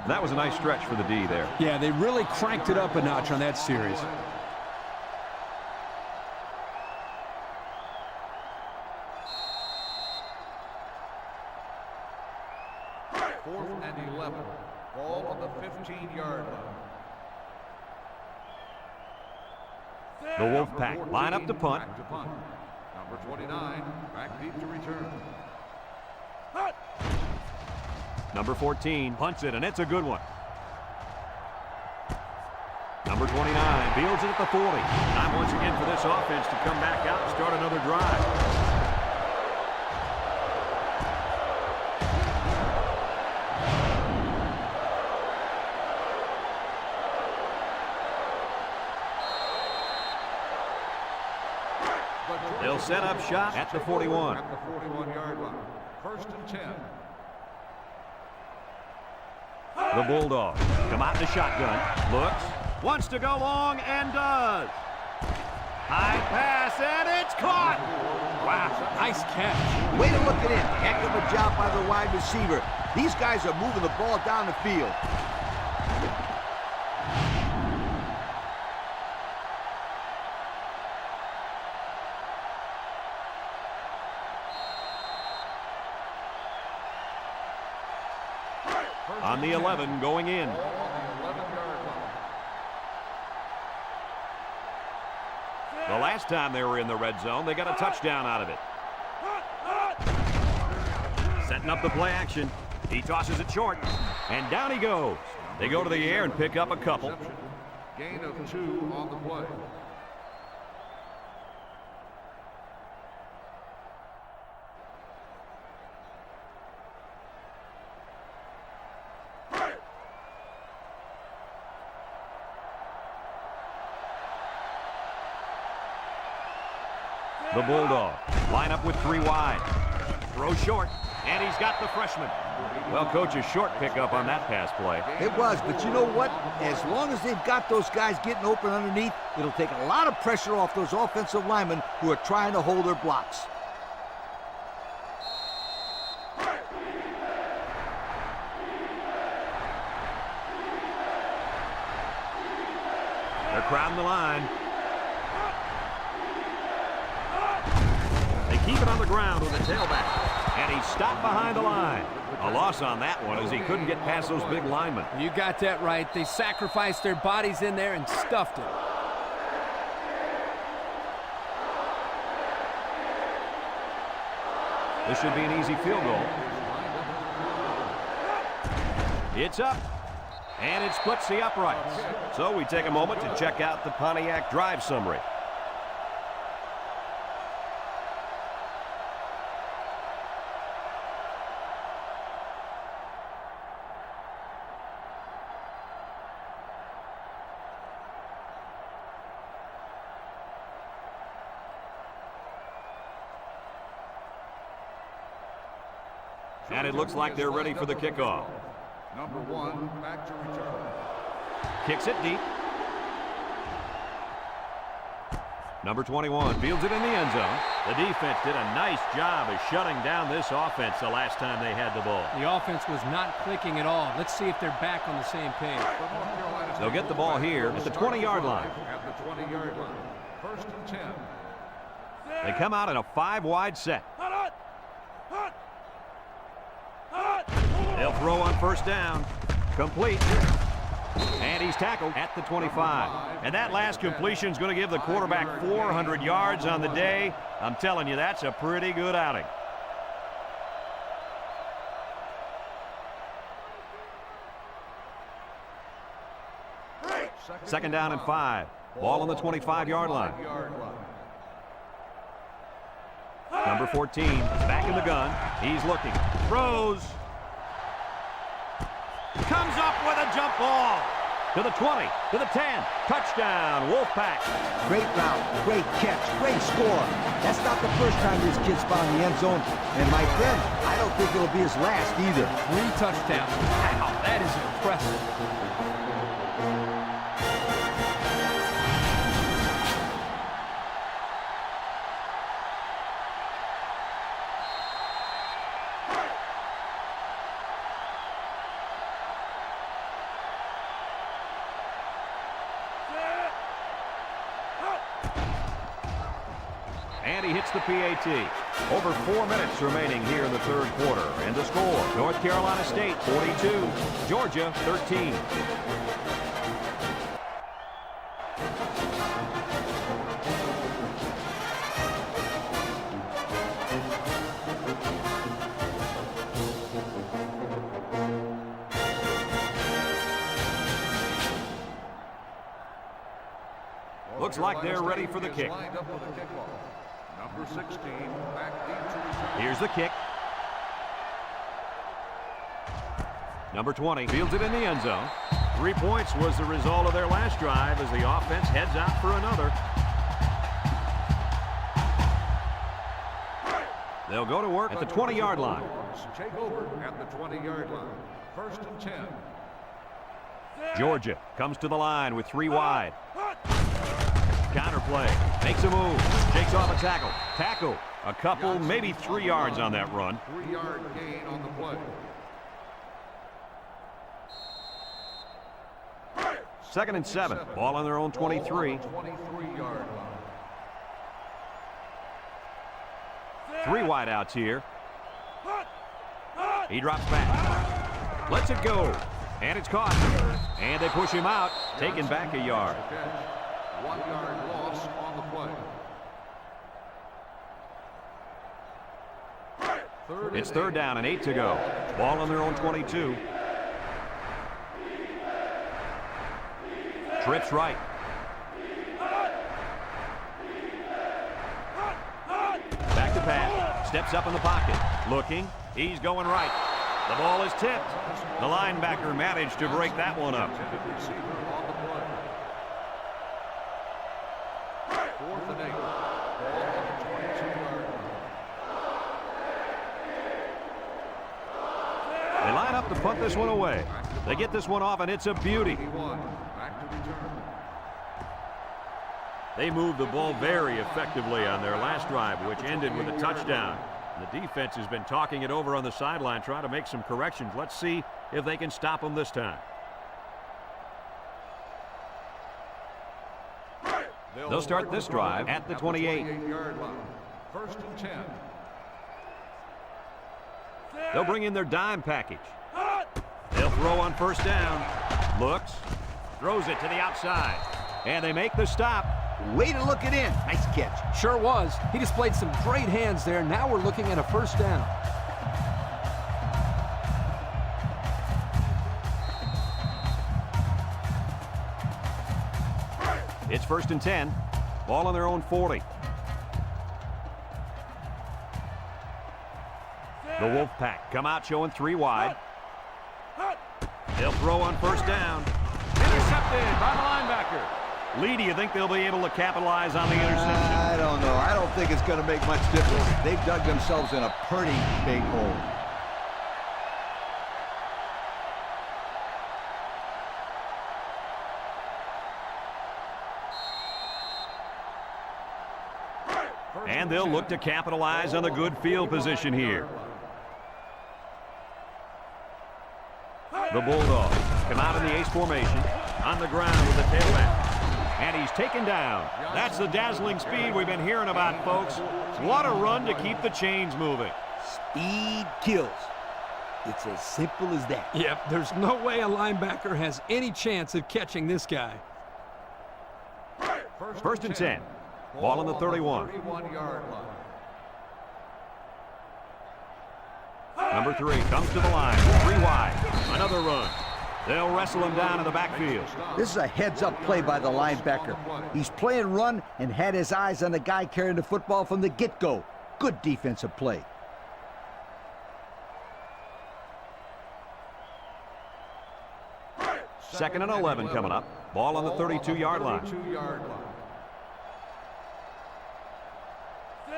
That was a nice stretch for the D there. Yeah, they really cranked it up a notch on that series. Fourth and 11. Ball on the 15-yard line. The Wolfpack line up to punt. Back to punt. Number 29, back deep to return. Number 14 punts it, and it's a good one. Number 29 fields it at the 40. Time once again for this offense to come back out and start another drive. They'll set up shop at the 41. At the 41-yard line. First and 10. The Bulldogs come out in the shotgun. Looks, wants to go long, and does. High pass, and it's caught. Wow, nice catch. Way to look it in. Heck of a job by the wide receiver. These guys are moving the ball down the field. On the 11 going in. Ball on the 11-yard line. The last time they were in the red zone, they got a touchdown out of it. Setting up the play action. He tosses it short, and down he goes. They go to the air and pick up a couple. Gain of 2 on the play. The Bulldogs line up with 3 wide. Throw short, and he's got the freshman. Well, Coach, a short pickup on that pass play. It was, but you know what? As long as they've got those guys getting open underneath, it'll take a lot of pressure off those offensive linemen who are trying to hold their blocks. They're crowding the line. They keep it on the ground with the tailback. And he stopped behind the line. A loss on that one as he couldn't get past those big linemen. You got that right. They sacrificed their bodies in there and stuffed it. This should be an easy field goal. It's up. And it splits the uprights. So we take a moment to check out the Pontiac drive summary. And it looks like they're ready for the kickoff. Number 1, back to return. Kicks it deep. Number 21 fields it in the end zone. The defense did a nice job of shutting down this offense the last time they had the ball. The offense was not clicking at all. Let's see if they're back on the same page. They'll get the ball here at the 20-yard line. At the 20-yard line. 1st and 10. They come out in a 5-wide set. They'll throw on 1st down. Complete. And he's tackled at the 25. And that last completion is going to give the quarterback 400 yards on the day. I'm telling you, that's a pretty good outing. Second down and 5. Ball on the 25-yard line. Number 14 is back in the gun. He's looking. Throws. Comes up with a jump ball. To the 20, to the 10. Touchdown, Wolfpack. Great route, great catch, great score. That's not the first time this kid's found the end zone. And my friend, I don't think it'll be his last either. 3 touchdowns. Wow, that is impressive. And he hits the PAT. Over 4 minutes remaining here in the 3rd quarter. And the score, North Carolina State 42, Georgia 13. Looks like they're ready for the kick. Number 16, back deep to return. Here's the kick. Number 20 fields it in the end zone. 3 points was the result of their last drive as the offense heads out for another. They'll go to work at the 20-yard line. Take over at the 20-yard line. 1st and 10. Georgia comes to the line with 3 wide. Counter play. Makes a move. Shakes off a tackle. Tackle. A couple, maybe 3 yards on that run. 3-yard gain on the play. 2nd and 7. Ball on their own 23. 23-yard line. 3 wide outs here. He drops back. Lets it go. And it's caught. And they push him out. Taken back a yard. 1-yard loss on the play. It's 3rd down and 8 to go. Ball on their own 22. Trips right. Back to pass. Steps up in the pocket. Looking. He's going right. The ball is tipped. The linebacker managed to break that one up. to punt this one away. They get this one off, and it's a beauty. 81, back to return. They moved the ball very effectively on their last drive, which ended with a touchdown. The defense has been talking it over on the sideline, trying to make some corrections. Let's see if they can stop them this time. They'll start this drive at the 28. 28-yard line. First and 10. They'll bring in their dime package. They'll throw on first down. Looks. Throws it to the outside. And they make the stop. Way to look it in. Nice catch. Sure was. He displayed some great hands there. Now we're looking at a first down. It's first and 10. Ball on their own 40. The Wolfpack come out showing 3 wide. They'll throw on first down. Intercepted by the linebacker. Lee, do you think they'll be able to capitalize on the interception? I don't know. I don't think it's going to make much difference. They've dug themselves in a pretty big hole. And they'll look to capitalize on the good field position here. The Bulldogs come out in the ace formation on the ground with the tailback. And he's taken down. That's the dazzling speed we've been hearing about, folks. What a run to keep the chains moving. Speed kills. It's as simple as that. Yep, there's no way a linebacker has any chance of catching this guy. First and 10. Ball on the 31. 31-yard line. Number 3 comes to the line. 3 wide. Another run. They'll wrestle him down in the backfield. This is a heads-up play by the linebacker. He's playing run and had his eyes on the guy carrying the football from the get-go. Good defensive play. Second and 11 coming up. Ball on the 32-yard line. 32-yard line.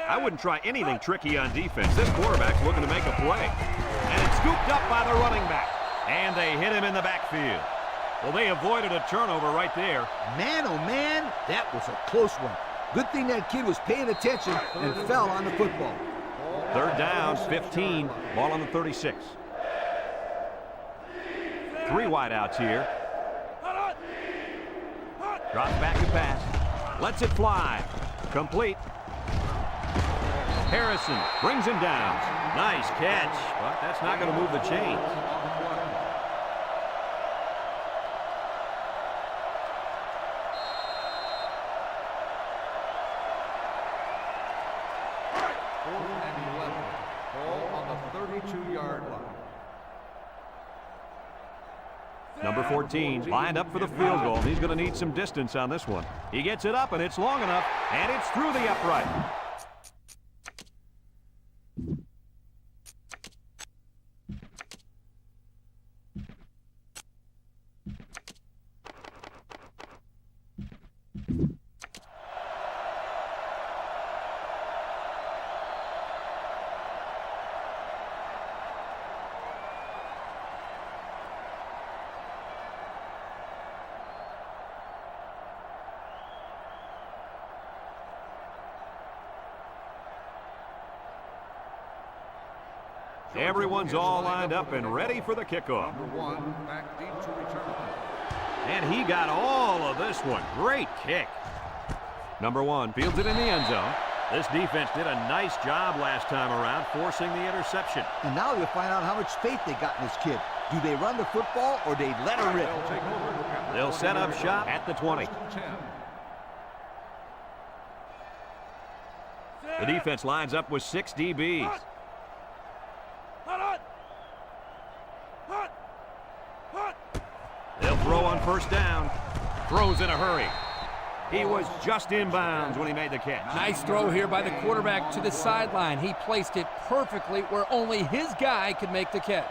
I wouldn't try anything tricky on defense. This quarterback's looking to make a play. And it's scooped up by the running back. And they hit him in the backfield. Well, they avoided a turnover right there. Man, oh man, that was a close one. Good thing that kid was paying attention and fell on the football. Third down, 15. Ball on the 36. 3 wide outs here. Drops back and pass. Lets it fly. Complete. Harrison brings him down. Nice catch, but that's not going to move the chains. Fourth and 11. Ball on the 32-yard line. Number 14 lined up for the field goal. He's going to need some distance on this one. He gets it up, and it's long enough, and it's through the upright. Everyone's all lined up and ready for the kickoff. Number 1, back deep to return. And he got all of this one. Great kick. Number 1 fields it in the end zone. This defense did a nice job last time around, forcing the interception. And now you'll find out how much faith they got in this kid. Do they run the football or they let her rip? They'll take over at the They'll set up shop at the 20. first and 10. The defense lines up with 6 DBs. They'll throw on first down. Throws in a hurry. He was just inbounds when he made the catch. Nice throw here by the quarterback to the sideline. He placed it perfectly where only his guy could make the catch.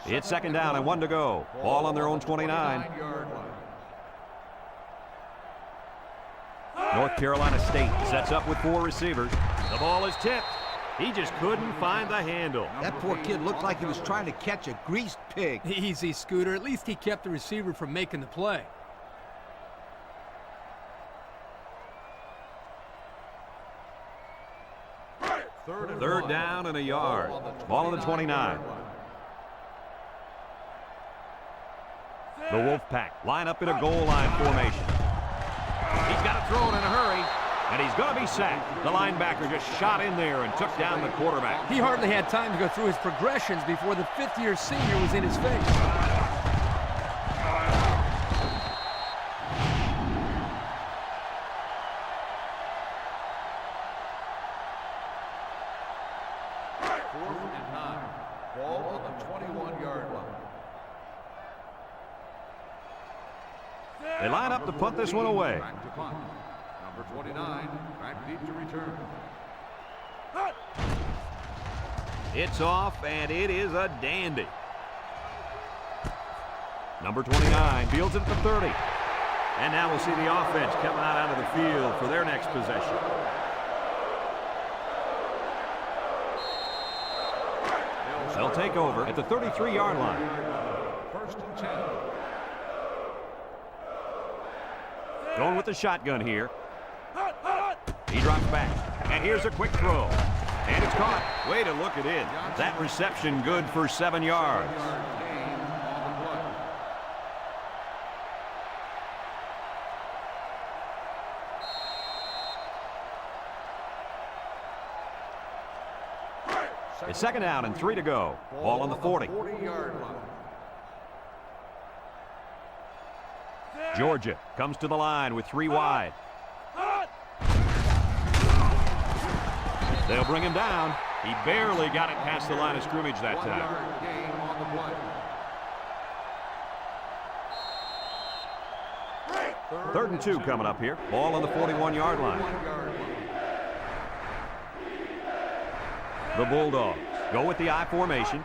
It's second down and 1 to go. Ball on their own 29. 29-yard line. North Carolina State sets up with 4 receivers. The ball is tipped. He just couldn't find the handle. That poor kid looked like he was trying to catch a greased pig. Easy, Scooter. At least he kept the receiver from making the play. Third down and a yard. Ball on the 29. The Wolfpack line up in a goal line formation. He's got to throw it in a hurry, and he's going to be sacked. The linebacker just shot in there and took down the quarterback. He hardly had time to go through his progressions before the fifth-year senior was in his face. They line up to punt this one away. Back to punt. Number 29, back deep to return. It's off, and it is a dandy. Number 29 fields it at the 30. And now we'll see the offense coming out onto the field for their next possession. They'll take over at the 33-yard line. First and 10. Going with the shotgun here. He drops back. And here's a quick throw. And it's caught. Way to look at it. That reception good for 7 yards. Gain on the play. It's second down and 3 to go. Ball on the 40. 40-yard line. Georgia comes to the line with 3 wide. They'll bring him down. He barely got it past the line of scrimmage that time. 1-yard gain on the play. Third and 2 coming up here. Ball on the 41-yard line. 1-yard line. The Bulldogs go with the I formation.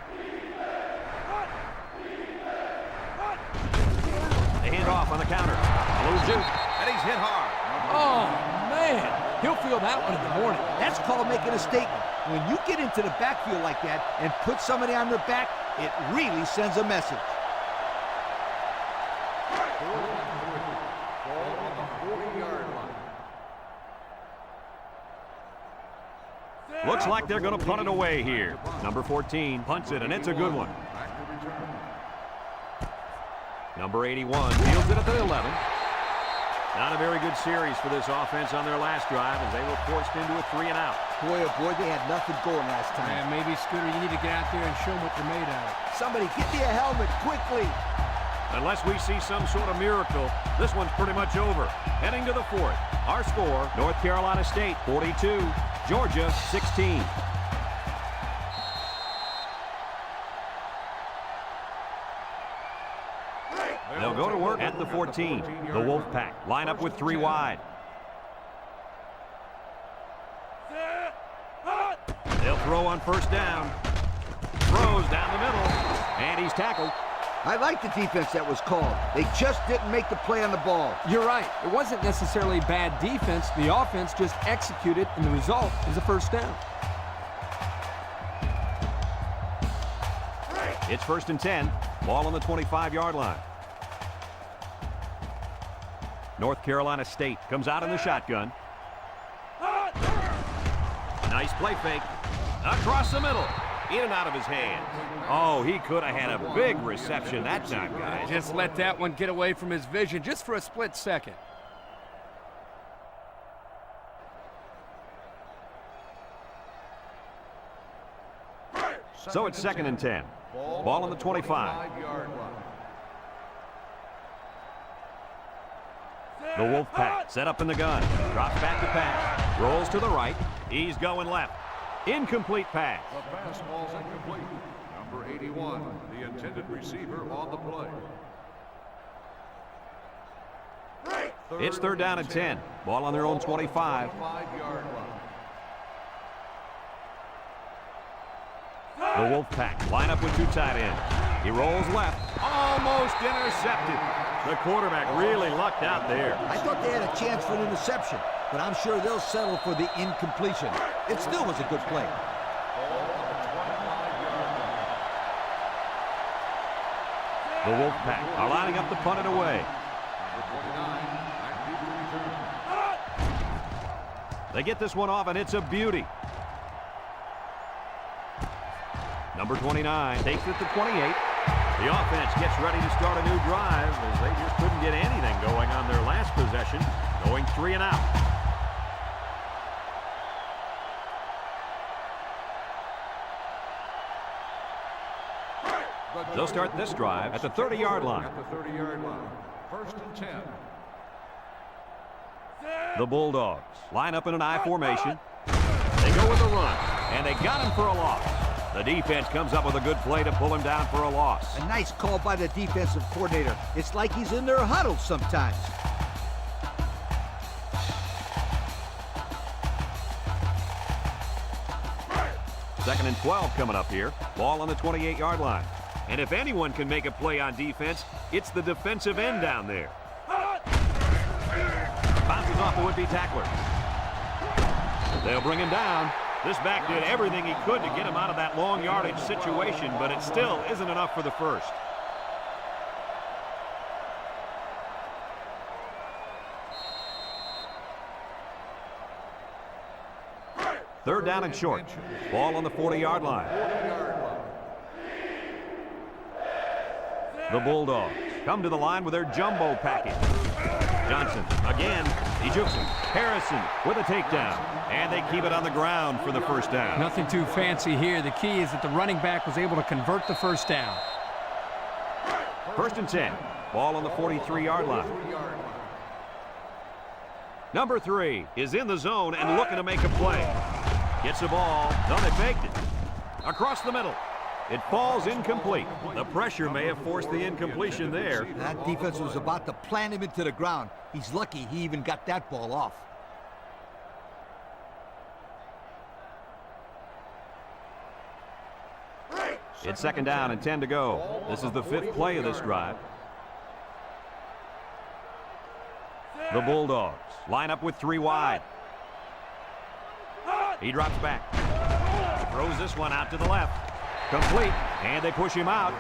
They hand off on the counter. A little juke, and he's hit hard. Oh, man. He'll feel that one in the morning. That's called making a statement. When you get into the backfield like that and put somebody on their back, it really sends a message. Ball on the 40-yard line. Looks like they're going to punt it away here. Number 14 punts it, and it's a good one. Back to return. Number 81 fields it at the 11. Not a very good series for this offense on their last drive as they were forced into a 3-and-out. Boy, oh boy, they had nothing going last time. Man, maybe, Scooter, you need to get out there and show them what they're made out of. Somebody get me a helmet quickly. Unless we see some sort of miracle, this one's pretty much over. Heading to the 4th. Our score, North Carolina State 42, Georgia 16. They'll go to work at the 14. The Wolfpack line up with 3 wide. They'll throw on first down. Throws down the middle, and he's tackled. I like the defense that was called. They just didn't make the play on the ball. You're right. It wasn't necessarily bad defense. The offense just executed, and the result is a first down. It's first and 10. Ball on the 25-yard line. North Carolina State comes out in the shotgun. Nice play fake. Across the middle. In and out of his hands. Oh, he could have had a big reception that time, guys. Just let that one get away from his vision just for a split second. So it's second and 10. Ball on the 25. 5-yard line. The Wolfpack set up in the gun. Drops back to pass. Rolls to the right. He's going left. Incomplete pass. The pass ball's incomplete. Number 81, the intended receiver on the play. It's third down and 10. Ball on their own 25. 5-yard line. The Wolfpack line up with 2 tight ends. He rolls left. Almost intercepted. The quarterback really lucked out there. I thought they had a chance for an interception. but I'm sure they'll settle for the incompletion. It still was a good play. The Wolfpack are lining up to punt it away. They get this one off, and it's a beauty. Number 29 takes it to 28. The offense gets ready to start a new drive as they just couldn't get anything going on their last possession, going 3 and out. They'll start this drive at the 30-yard line. At the 30-yard line. 1st and 10. The Bulldogs line up in an I formation. They go with a run, and they got him for a loss. The defense comes up with a good play to pull him down for a loss. A nice call by the defensive coordinator. It's like he's in their huddle sometimes. Second and 12 coming up here. Ball on the 28-yard line. And if anyone can make a play on defense, it's the defensive end down there. Bounces off the would-be tackler. They'll bring him down. This back did everything he could to get him out of that long yardage situation, but it still isn't enough for the first. Third down and short. Ball on the 40-yard line. The Bulldogs come to the line with their jumbo package. Johnson again. He jukes him. Harrison with a takedown. And they keep it on the ground for the first down. Nothing too fancy here. The key is that the running back was able to convert the first down. 1st and 10. Ball on the 43-yard line. Number 3 is in the zone and looking to make a play. Gets the ball. No, they faked it. Across the middle. It falls incomplete. The pressure may have forced the incompletion there. That defense was about to plant him into the ground. He's lucky he even got that ball off. It's 2nd down and 10 to go. This is the 5th play of this drive. The Bulldogs line up with 3 wide. He drops back. Throws this one out to the left. Complete, and they push him out.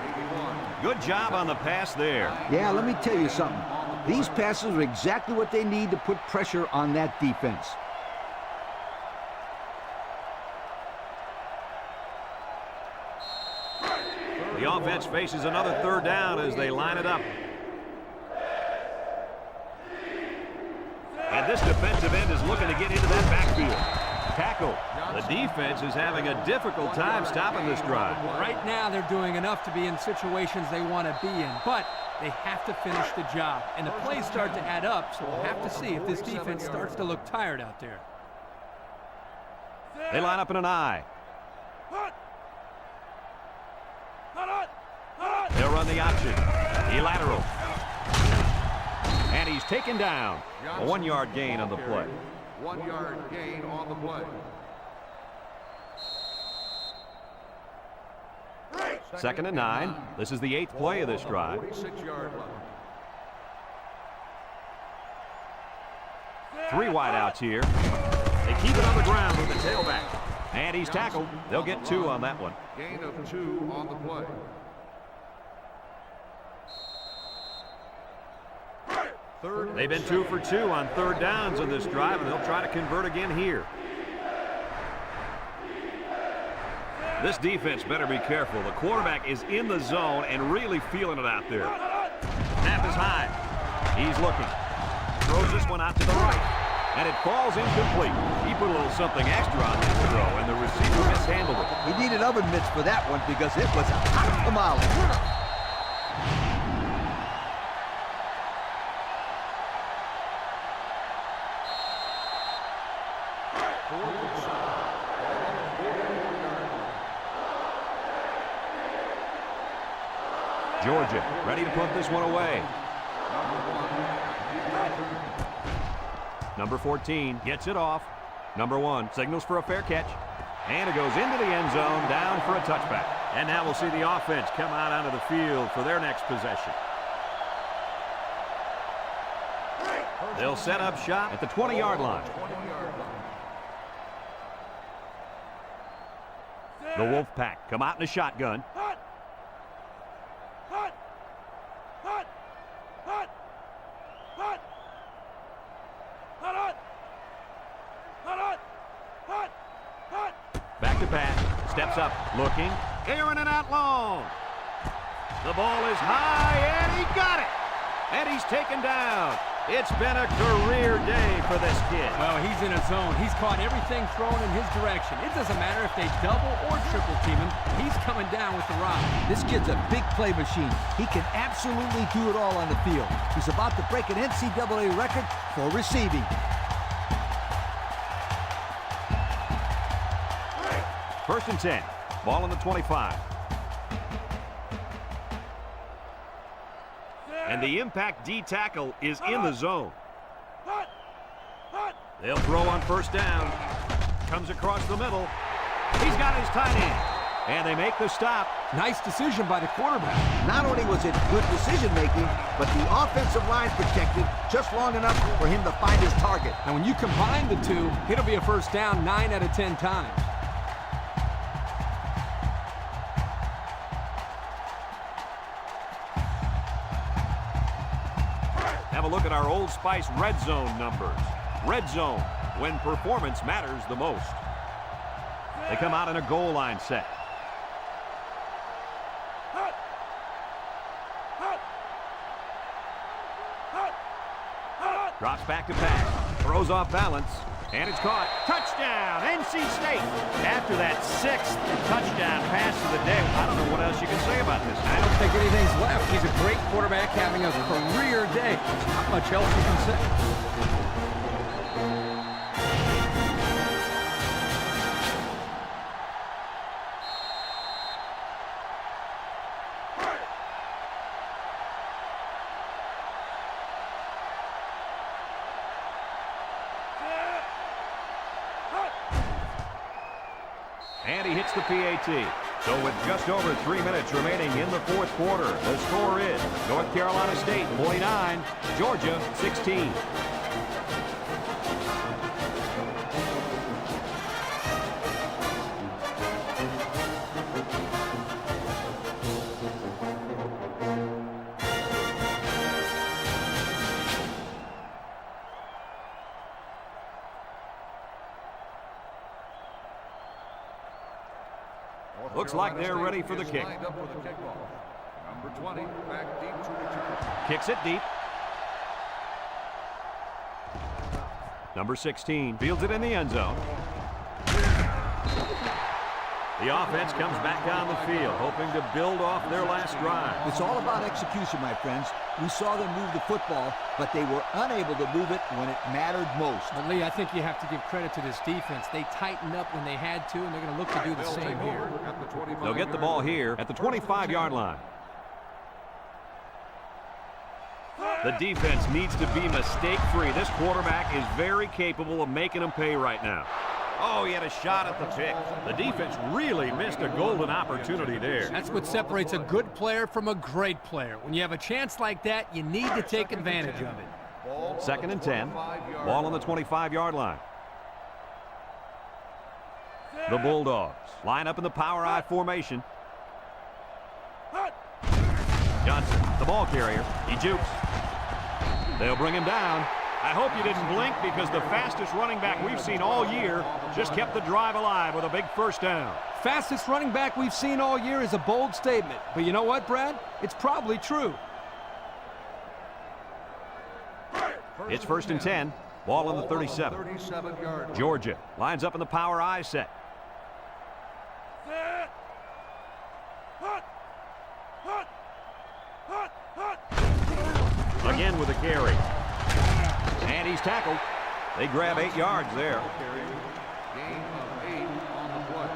Good job on the pass there. Yeah, let me tell you something. These passes are exactly what they need to put pressure on that defense. The offense faces another 3rd down as they line it up. And this defensive end is looking to get into that backfield. Tackle. The defense is having a difficult time stopping this drive. Right now, they're doing enough to be in situations they want to be in, but they have to finish the job. And the plays start to add up, so we'll have to see if this defense starts to look tired out there. They line up in an I. They'll run the option. He lateral. And he's taken down. A 1-yard gain on the play. 1-yard gain on the play. 2nd and 9. This is the 8th play of this drive. 46-yard line. 3 wide outs here. They keep it on the ground with the tailback. And he's tackled. They'll get 2 on that one. Gain of 2 on the play. They've been 2 for 2 on 3rd downs in this drive, and they'll try to convert again here. This defense better be careful. The quarterback is in the zone and really feeling it out there. Snap is high. He's looking. Throws this one out to the right. And it falls incomplete. He put a little something extra on this throw, and the receiver mishandled it. He needed oven mitts for that one because it was a hot tamale. Georgia ready to punt this one away. Number 14 gets it off. Number 1 signals for a fair catch. And it goes into the end zone, down for a touchback. And now we'll see the offense come out onto the field for their next possession. They'll set up shop at the 20-yard line. The Wolfpack come out in a shotgun. Back to pass. Steps up. Looking. Airing it out long. The ball is high, and he got it. And he's taken down. It's been a career day for this kid. Well, he's in a zone. He's caught everything thrown in his direction. It doesn't matter if they double or triple team him. He's coming down with the rock. This kid's a big play machine. He can absolutely do it all on the field. He's about to break an NCAA record for receiving. First and 10. Ball on the 25. And the impact D tackle is in the zone. They'll throw on first down. Comes across the middle. He's got his tight end. And they make the stop. Nice decision by the quarterback. Not only was it good decision-making, but the offensive line protected just long enough for him to find his target. And when you combine the two, it'll be a first down 9 out of 10 times. Have a look at our Old Spice red zone numbers. Red zone, when performance matters the most. They come out in a goal line set. Drops back to pass. Throws off balance. And it's caught. Touchdown, NC State. After that 6th touchdown pass of the day, I don't know what else you can say about this. I don't think anything's left. He's a great quarterback having a career day. Not much else you can say. And he hits the PAT. So with just over 3 minutes remaining in the fourth quarter, the score is North Carolina State 49, Georgia 16. Looks like they're ready for the kick. Number 20, back deep to return. Kicks it deep. Number 16 fields it in the end zone. The offense comes back down the field, hoping to build off their last drive. It's all about execution, my friends. We saw them move the football, but they were unable to move it when it mattered most. But Lee, I think you have to give credit to this defense. They tightened up when they had to, and they're going to look to do the same here. They'll get the ball here at the 25-yard line. The defense needs to be mistake-free. This quarterback is very capable of making them pay right now. Oh, he had a shot at the pick. The defense really missed a golden opportunity there. That's what separates a good player from a great player. When you have a chance like that, you need to take advantage of it. Second and 10. Ball on the 25-yard line. The Bulldogs line up in the power I formation. Johnson, the ball carrier. He jukes. They'll bring him down. I hope you didn't blink because the fastest running back we've seen all year just kept the drive alive with a big first down. Fastest running back we've seen all year is a bold statement. But you know what, Brad? It's probably true. It's first and 10. Ball on the 37. Georgia lines up in the power I set. Again with a carry. And he's tackled. They grab 8 yards there. Gain of 8 on the play.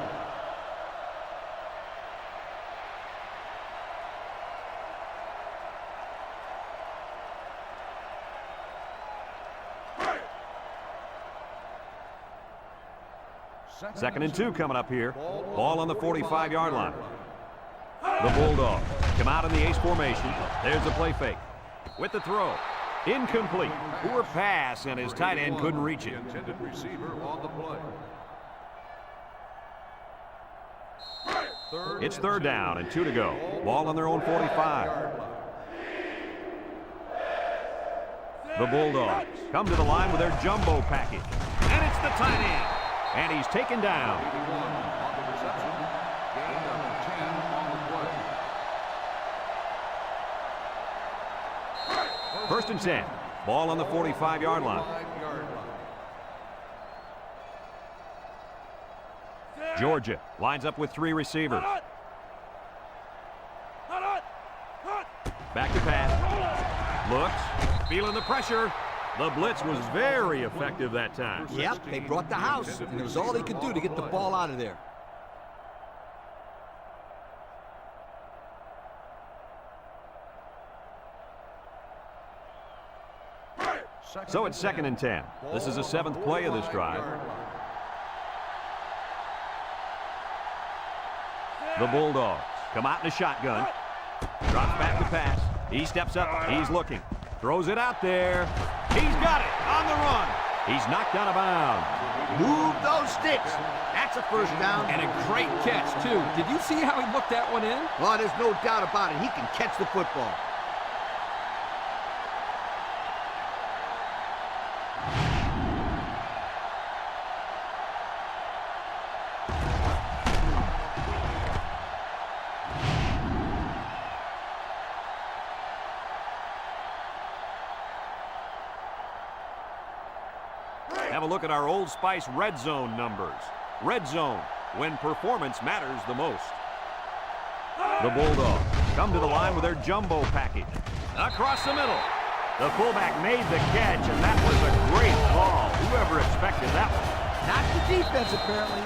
Second and 2 coming up here. Ball on the 45-yard line. The Bulldogs come out in the ace formation. There's the play fake. With the throw. Incomplete. Poor pass, and his tight end couldn't reach it. Intended receiver on the play. It's third down and 2 to go. Ball on their own 45. The Bulldogs come to the line with their jumbo package. And it's the tight end. And he's taken down. 81 on the reception. Gain of 10 on the play. First and 10. Ball on the 45-yard line. 5-yard line. Georgia lines up with 3 receivers. Back to pass. Looks. Feeling the pressure. The blitz was very effective that time. Yep, they brought the house, and it was all they could do to get the ball out of there. So it's second and 10. This is the 7th play of this drive. The Bulldogs come out in a shotgun. Drops back to pass. He steps up. He's looking. Throws it out there. He's got it on the run. He's knocked out of bounds. Move those sticks. That's a first down. And a great catch, too. Did you see how he looked that one in? Well, there's no doubt about it. He can catch the football. Have a look at our Old Spice red zone numbers. Red zone, when performance matters the most. The Bulldogs come to the line with their jumbo package. Across the middle. The fullback made the catch, and that was a great call. Whoever expected that one? Not the defense, apparently.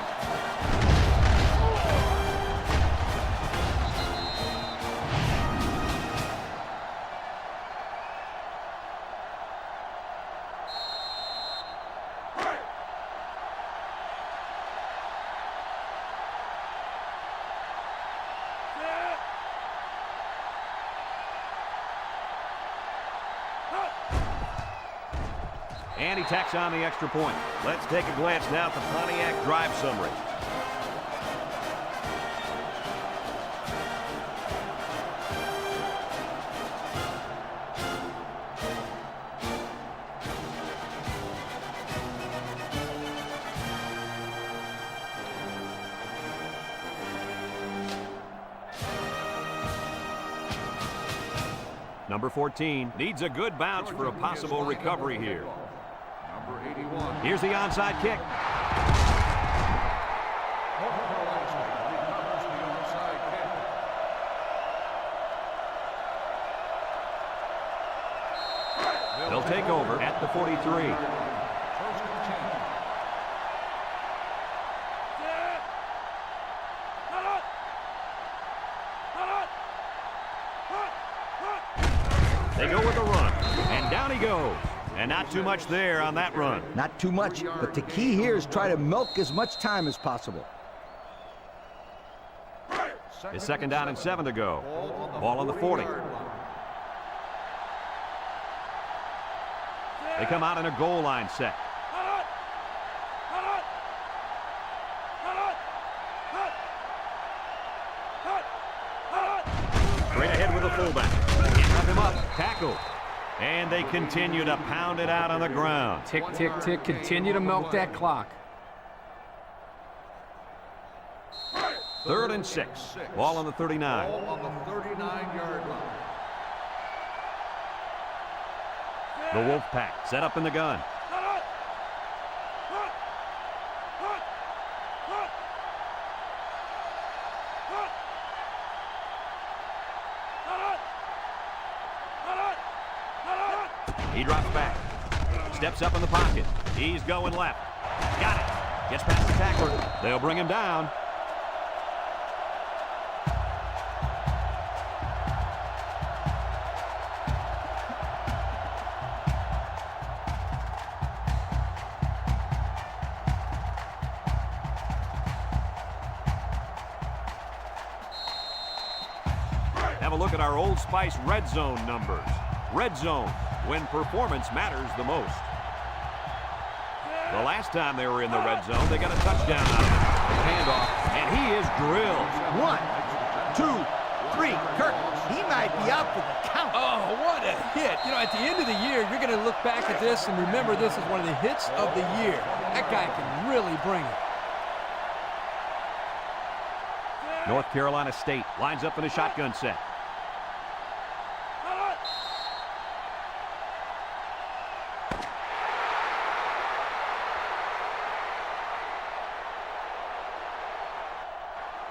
And he tacks on the extra point. Let's take a glance now at the Pontiac drive summary. Number 14 needs a good bounce for a possible recovery here. Number 81. Here's the onside kick. North Carolina State recovers the onside kick. They'll take over at the 43. First and 10. They go with a run, and down he goes. And not too much there on that run. Not too much, but the key here is try to milk as much time as possible. It's second down and 7 to go. Ball on the 40. They come out in a goal line set. Straight ahead with the fullback. Can't wrap him up. Tackle. And they continue to pound it out on the ground. Tick, tick, tick. Continue to milk that clock. Third and 6. Ball on the 39. Ball on the 39-yard line. The Wolfpack set up in the gun. He drops back. Steps up in the pocket. He's going left. Got it. Gets past the tackler. They'll bring him down. Have a look at our Old Spice red zone numbers. Red zone, when performance matters the most. The last time they were in the red zone, they got a touchdown out of it. Handoff, and he is drilled. 1, 2, 3. Kirk, he might be out for the count. Oh, what a hit. You know, at the end of the year, you're going to look back at this and remember this is one of the hits of the year. That guy can really bring it. North Carolina State lines up in a shotgun set.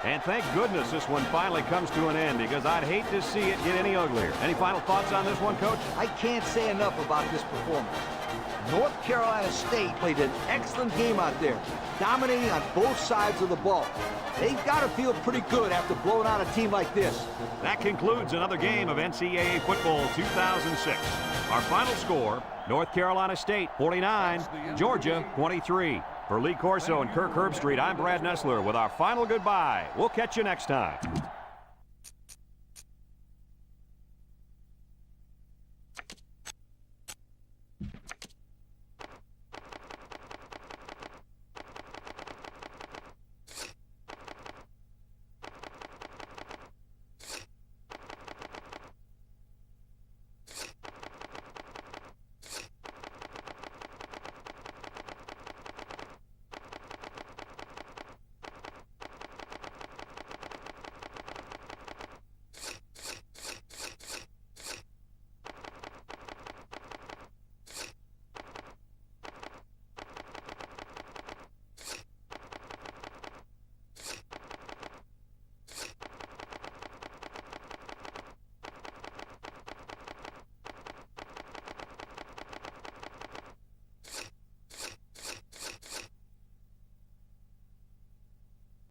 And thank goodness this one finally comes to an end, because I'd hate to see it get any uglier. Any final thoughts on this one, Coach? I can't say enough about this performance. North Carolina State played an excellent game out there, dominating on both sides of the ball. They've got to feel pretty good after blowing out a team like this. That concludes another game of NCAA Football 2006. Our final score, North Carolina State 49, Georgia 23. For Lee Corso and Kirk Herbstreit, I'm Brad Nessler with our final goodbye. We'll catch you next time.